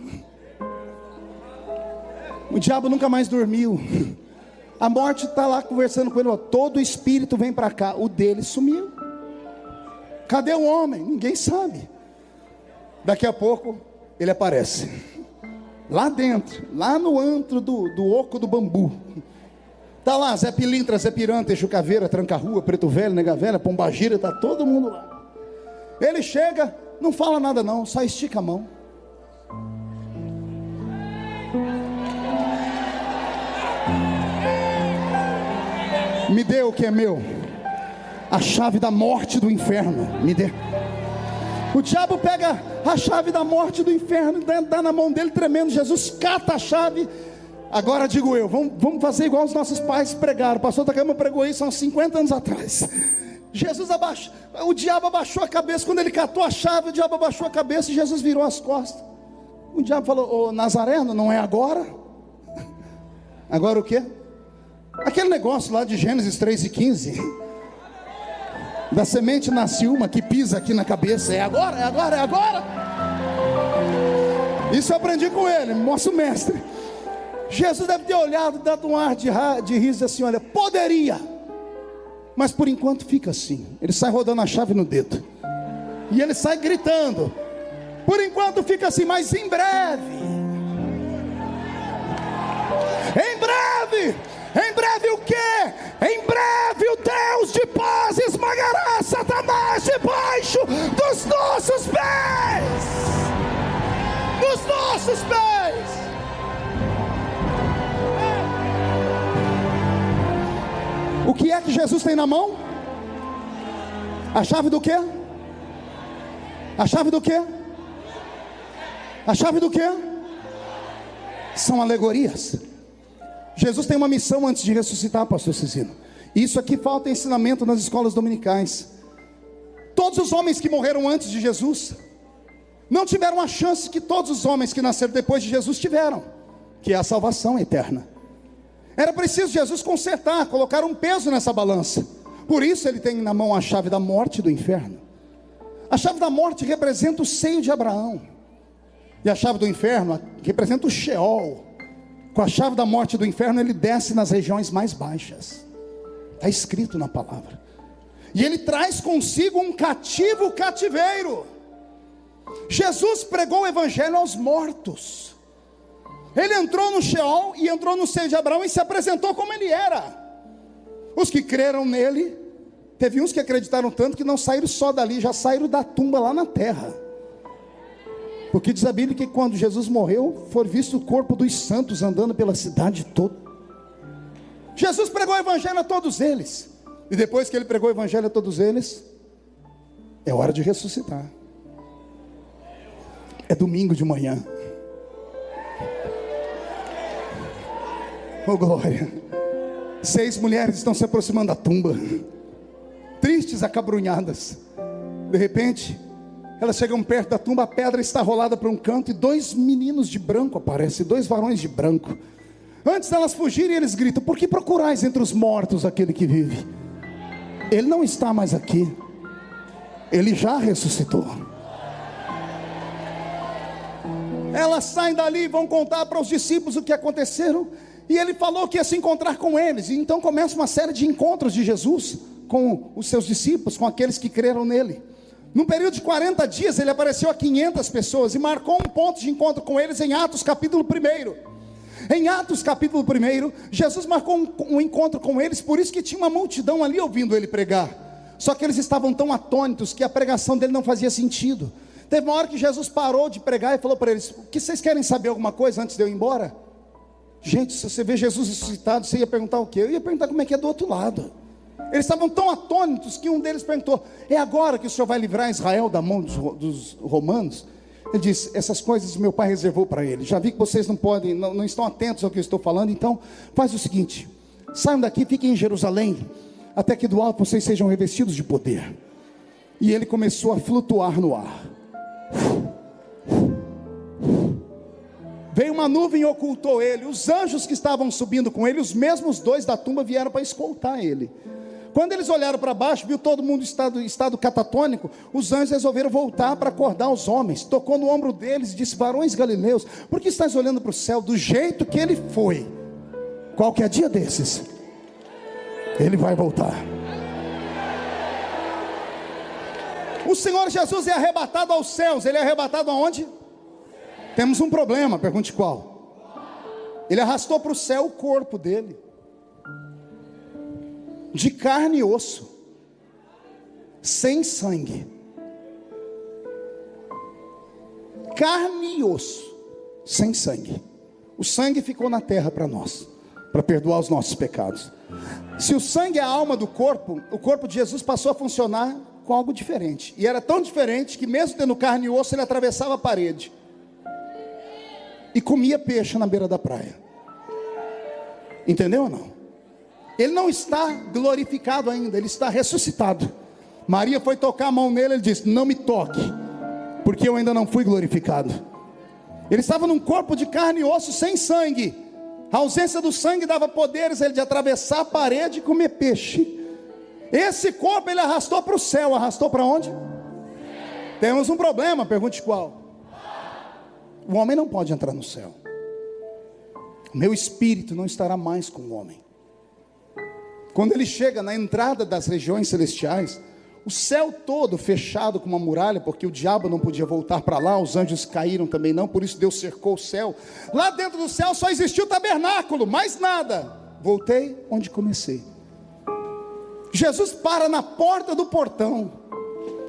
O diabo nunca mais dormiu. A morte está lá conversando com ele: ó, todo espírito vem para cá. O dele sumiu. Cadê o homem? Ninguém sabe. Daqui a pouco ele aparece lá dentro, lá no antro do oco do bambu. Está lá Zé Pilintra, Zé Piranta, Exu Caveira, Tranca-Rua, Preto Velho, Nega Velha, Pombagira, está todo mundo lá. Ele chega, não fala nada não, só estica a mão. Me dê o que é meu, a chave da morte do inferno, me dê. O diabo pega a chave da morte do inferno, dá na mão dele tremendo. Jesus cata a chave. Agora digo eu, vamos fazer igual os nossos pais pregaram. O pastor Takayama pregou isso há uns 50 anos atrás. Jesus abaixou, o diabo abaixou a cabeça. Quando ele catou a chave, o diabo abaixou a cabeça e Jesus virou as costas. O diabo falou: ô Nazareno, não é agora? Agora o quê? Aquele negócio lá de Gênesis 3:15. Da semente nasce uma que pisa aqui na cabeça. É agora, é agora, é agora. Isso eu aprendi com ele, nosso mestre. Jesus deve ter olhado, dado um ar de riso assim: olha, poderia, mas por enquanto fica assim. Ele sai rodando a chave no dedo. E ele sai gritando. Por enquanto fica assim, mas em breve o quê? Em breve o Deus de paz esmagará Satanás debaixo dos nossos pés. Dos nossos pés. O que é que Jesus tem na mão? A chave do quê? A chave do quê? A chave do quê? São alegorias. Jesus tem uma missão antes de ressuscitar, pastor Cicino. Isso aqui falta ensinamento nas escolas dominicais. Todos os homens que morreram antes de Jesus não tiveram a chance que todos os homens que nasceram depois de Jesus tiveram, que é a salvação eterna. Era preciso Jesus consertar, colocar um peso nessa balança. Por isso ele tem na mão a chave da morte e do inferno. A chave da morte representa o seio de Abraão, e a chave do inferno representa o Sheol. Com a chave da morte e do inferno ele desce nas regiões mais baixas. Está escrito na palavra. E ele traz consigo um cativo cativeiro. Jesus pregou o evangelho aos mortos. Ele entrou no Sheol e entrou no seio de Abraão e se apresentou como ele era. Os que creram nele, teve uns que acreditaram tanto que não saíram só dali, já saíram da tumba lá na terra. Porque diz a Bíblia que quando Jesus morreu, foi visto o corpo dos santos andando pela cidade toda. Jesus pregou o evangelho a todos eles. E depois que ele pregou o evangelho a todos eles, é hora de ressuscitar. É domingo de manhã. Oh glória. 6 mulheres estão se aproximando da tumba, tristes, acabrunhadas. De repente, elas chegam perto da tumba, a pedra está rolada para um canto e 2 meninos de branco aparecem, 2 varões de branco. Antes delas fugirem, eles gritam: por que procurais entre os mortos aquele que vive? Ele não está mais aqui, ele já ressuscitou. Elas saem dali e vão contar para os discípulos o que aconteceram. E ele falou que ia se encontrar com eles. E então começa uma série de encontros de Jesus com os seus discípulos, com aqueles que creram nele. Num período de 40 dias, ele apareceu a 500 pessoas e marcou um ponto de encontro com eles em Atos capítulo 1. Em Atos capítulo 1, Jesus marcou um encontro com eles, por isso que tinha uma multidão ali ouvindo ele pregar. Só que eles estavam tão atônitos que a pregação dele não fazia sentido. Teve uma hora que Jesus parou de pregar e falou para eles: o que vocês querem saber alguma coisa antes de eu ir embora? Gente, se você vê Jesus ressuscitado, você ia perguntar o quê? Eu ia perguntar como é que é do outro lado. Eles estavam tão atônitos que um deles perguntou: é agora que o Senhor vai livrar Israel da mão dos romanos? Ele disse: essas coisas meu pai reservou para ele. Já vi que vocês não estão atentos ao que eu estou falando. Então faz o seguinte: saiam daqui, fiquem em Jerusalém, até que do alto vocês sejam revestidos de poder. E ele começou a flutuar no ar. Veio uma nuvem e ocultou ele. Os anjos que estavam subindo com ele, os mesmos 2 da tumba, vieram para escoltar ele. Quando eles olharam para baixo, viu todo mundo em estado catatônico. Os anjos resolveram voltar para acordar os homens. Tocou no ombro deles e disse: varões galileus, por que estáis olhando para o céu? Do jeito que ele foi, qualquer dia desses, ele vai voltar. O Senhor Jesus é arrebatado aos céus. Ele é arrebatado aonde? Temos um problema, pergunte qual? Ele arrastou para o céu o corpo dele, de carne e osso, sem sangue. Carne e osso, sem sangue. O sangue ficou na terra para nós, para perdoar os nossos pecados. Se o sangue é a alma do corpo, o corpo de Jesus passou a funcionar com algo diferente. E era tão diferente que mesmo tendo carne e osso, ele atravessava a parede e comia peixe na beira da praia. Entendeu ou não? Ele não está glorificado ainda, ele está ressuscitado. Maria foi tocar a mão nele, ele disse: não me toque, porque eu ainda não fui glorificado. Ele estava num corpo de carne e osso, sem sangue. A ausência do sangue dava poderes a ele de atravessar a parede e comer peixe. Esse corpo ele arrastou para o céu. Arrastou para onde? Temos um problema, pergunte qual? O homem não pode entrar no céu. O meu espírito não estará mais com o homem. Quando ele chega na entrada das regiões celestiais, o céu todo fechado com uma muralha, porque o diabo não podia voltar para lá, os anjos caíram também não, por isso Deus cercou o céu. Lá dentro do céu só existia o tabernáculo, mais nada. Voltei onde comecei. Jesus para na porta do portão.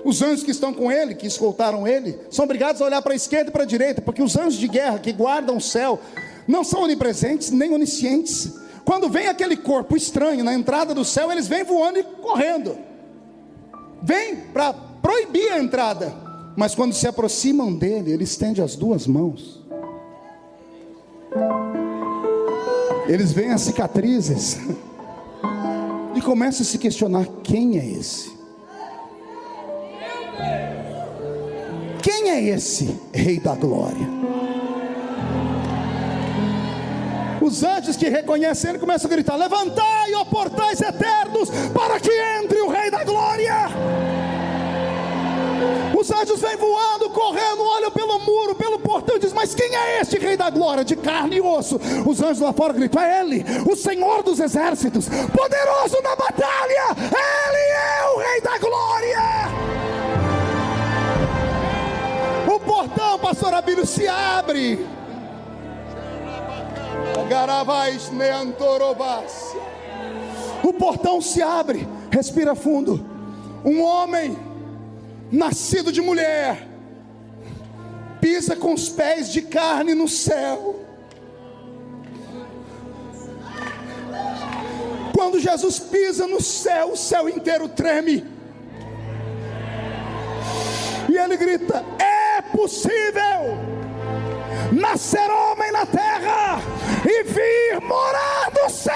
Os anjos que estão com ele, que escoltaram ele, são obrigados a olhar para a esquerda e para a direita, porque os anjos de guerra que guardam o céu não são onipresentes nem oniscientes. Quando vem aquele corpo estranho na entrada do céu, eles vêm voando e correndo, vêm para proibir a entrada. Mas quando se aproximam dele, ele estende as duas mãos. Eles veem as cicatrizes e começam a se questionar: quem é esse? Quem é esse Rei da Glória? Os anjos que reconhecem ele começam a gritar: levantai, ó portais eternos, para que entre o Rei da Glória. Os anjos vêm voando, correndo, olham pelo muro, pelo portão e dizem: mas quem é este Rei da Glória, de carne e osso? Os anjos lá fora gritam: é ele, o Senhor dos exércitos, poderoso na batalha. Ele é o Rei da Glória. O portão, pastor Abílio, se abre. O portão se abre. Respira fundo. Um homem nascido de mulher pisa com os pés de carne no céu. Quando Jesus pisa no céu, o céu inteiro treme. E ele grita: é possível nascer homem na terra e vir morar no céu.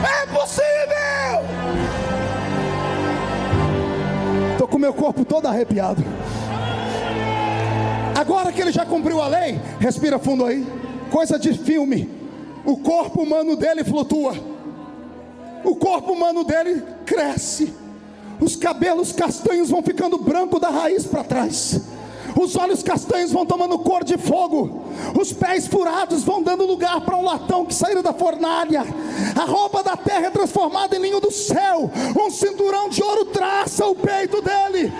É possível. Estou com meu corpo todo arrepiado. Agora que ele já cumpriu a lei, respira fundo aí. Coisa de filme. O corpo humano dele flutua. O corpo humano dele cresce. Os cabelos castanhos vão ficando branco da raiz para trás. Os olhos castanhos vão tomando cor de fogo. Os pés furados vão dando lugar para um latão que saíram da fornalha. A roupa da terra é transformada em linho do céu. Um cinturão de ouro traça o peito dele.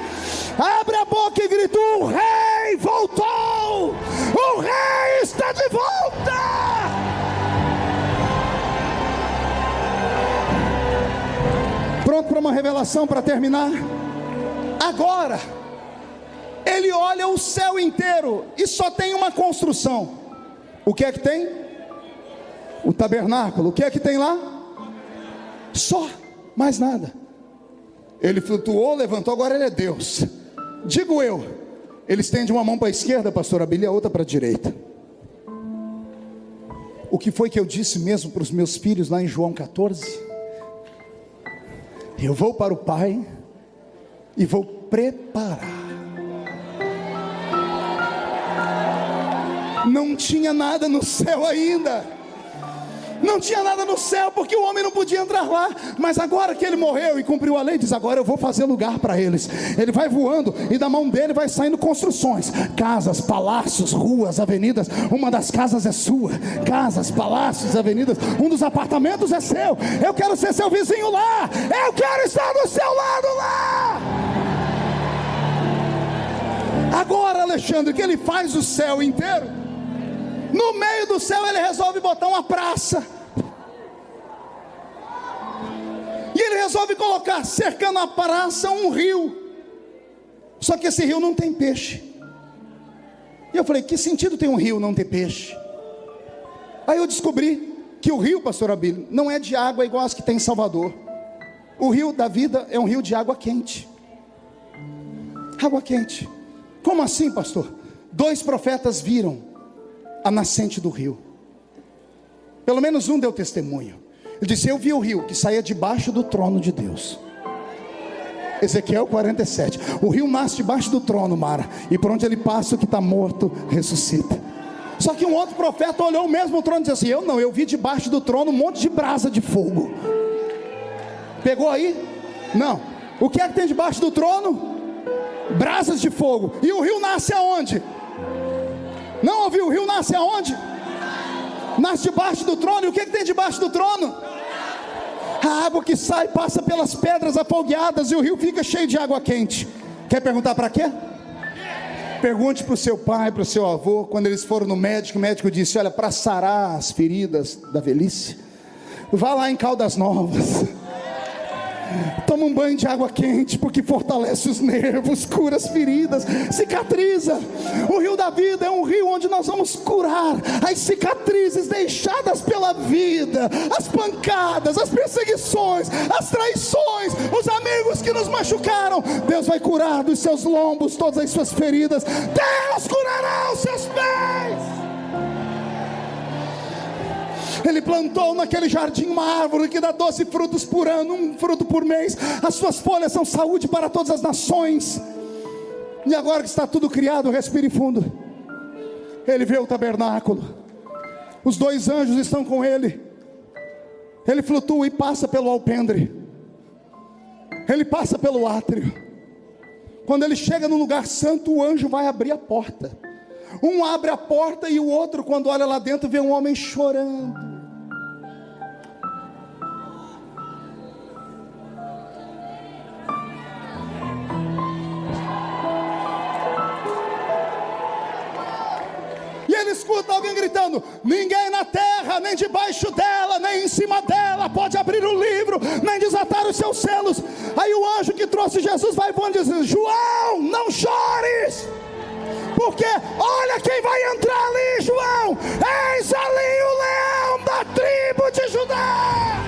Abre a boca e grita: o rei voltou. O rei está de volta. Pronto para uma revelação para terminar? Agora ele olha o céu inteiro e só tem uma construção. O que é que tem? O tabernáculo. O que é que tem lá? Só, mais nada. Ele flutuou, levantou, agora ele é Deus. Digo eu, ele estende uma mão para a esquerda, pastor Abílio, e a outra para a direita. O que foi que eu disse mesmo para os meus filhos lá em João 14? Eu vou para o Pai e vou preparar. Não tinha nada no céu ainda. Não tinha nada no céu, porque o homem não podia entrar lá. Mas agora que ele morreu e cumpriu a lei, diz: agora eu vou fazer lugar para eles. Ele vai voando e da mão dele vai saindo construções, casas, palácios, ruas, avenidas. Uma das casas é sua. Casas, palácios, avenidas. Um dos apartamentos é seu. Eu quero ser seu vizinho lá. Eu quero estar do seu lado lá. Agora, Alexandre, que ele faz o céu inteiro, no meio do céu ele resolve botar uma praça. E ele resolve colocar, cercando a praça, um rio. Só que esse rio não tem peixe. E eu falei: que sentido tem um rio não ter peixe? Aí eu descobri que o rio, pastor Abílio, não é de água igual as que tem em Salvador. O rio da vida é um rio de água quente. Água quente. Como assim, pastor? 2 profetas viram a nascente do rio. Pelo menos um deu testemunho. Ele disse: eu vi o rio que saía debaixo do trono de Deus. Ezequiel 47. O rio nasce debaixo do trono, Mara, e por onde ele passa, o que está morto ressuscita. Só que um outro profeta olhou o mesmo trono e disse assim: eu vi debaixo do trono um monte de brasa de fogo. Pegou aí? Não. O que é que tem debaixo do trono? Brasas de fogo. E o rio nasce aonde? Não ouviu? O rio nasce aonde? Nasce debaixo do trono. E o que é que tem debaixo do trono? A água que sai passa pelas pedras afogueadas e o rio fica cheio de água quente. Quer perguntar para quê? Pergunte para o seu pai, para o seu avô, quando eles foram no médico, o médico disse: olha, para sarar as feridas da velhice, vá lá em Caldas Novas, toma um banho de água quente, porque fortalece os nervos, cura as feridas, cicatriza. O rio da vida é um rio onde nós vamos curar as cicatrizes deixadas pela vida, as pancadas, as perseguições, as traições, os amigos que nos machucaram. Deus vai curar dos seus lombos todas as suas feridas. Deus curará os seus pés. Ele plantou naquele jardim uma árvore que dá 12 frutos por ano, um fruto por mês. As suas folhas são saúde para todas as nações. E agora que está tudo criado, respire fundo. Ele vê o tabernáculo, os 2 anjos estão com ele. Ele flutua e passa pelo alpendre, ele passa pelo átrio. Quando ele chega no lugar santo, o anjo vai abrir a porta. Um abre a porta e o outro, quando olha lá dentro, vê um homem chorando. E ele escuta alguém gritando: ninguém na terra, nem debaixo dela, nem em cima dela pode abrir o livro, nem desatar os seus selos. Aí o anjo que trouxe Jesus vai voando e diz: João, não chores, porque olha quem vai entrar ali, João. Eis ali o leão da tribo de Judá.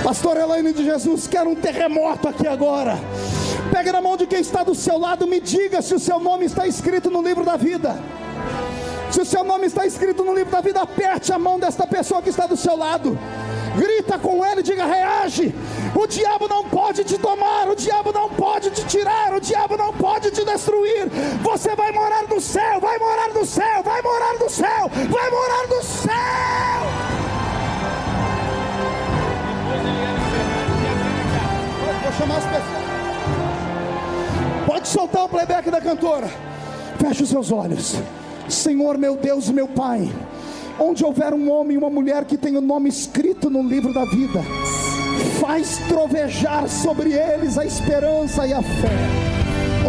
Pastor Elaine de Jesus, quero um terremoto aqui agora. Pega na mão de quem está do seu lado, me diga se o seu nome está escrito no livro da vida. Se o seu nome está escrito no livro da vida, aperte a mão desta pessoa que está do seu lado. Grita com ele, diga: reage. O diabo não pode te tomar, o diabo não pode te tirar, o diabo não pode te destruir. Você vai morar no céu, vai morar no céu, vai morar no céu, vai morar no céu. Vou chamar as pessoas. Pode soltar o playback da cantora. Feche os seus olhos. Senhor, meu Deus e meu Pai, onde houver um homem e uma mulher que tem o nome escrito no livro da vida, faz trovejar sobre eles a esperança e a fé.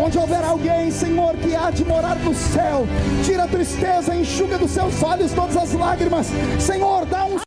Onde houver alguém, Senhor, que há de morar no céu, tira a tristeza, enxuga dos seus olhos todas as lágrimas. Senhor, dá um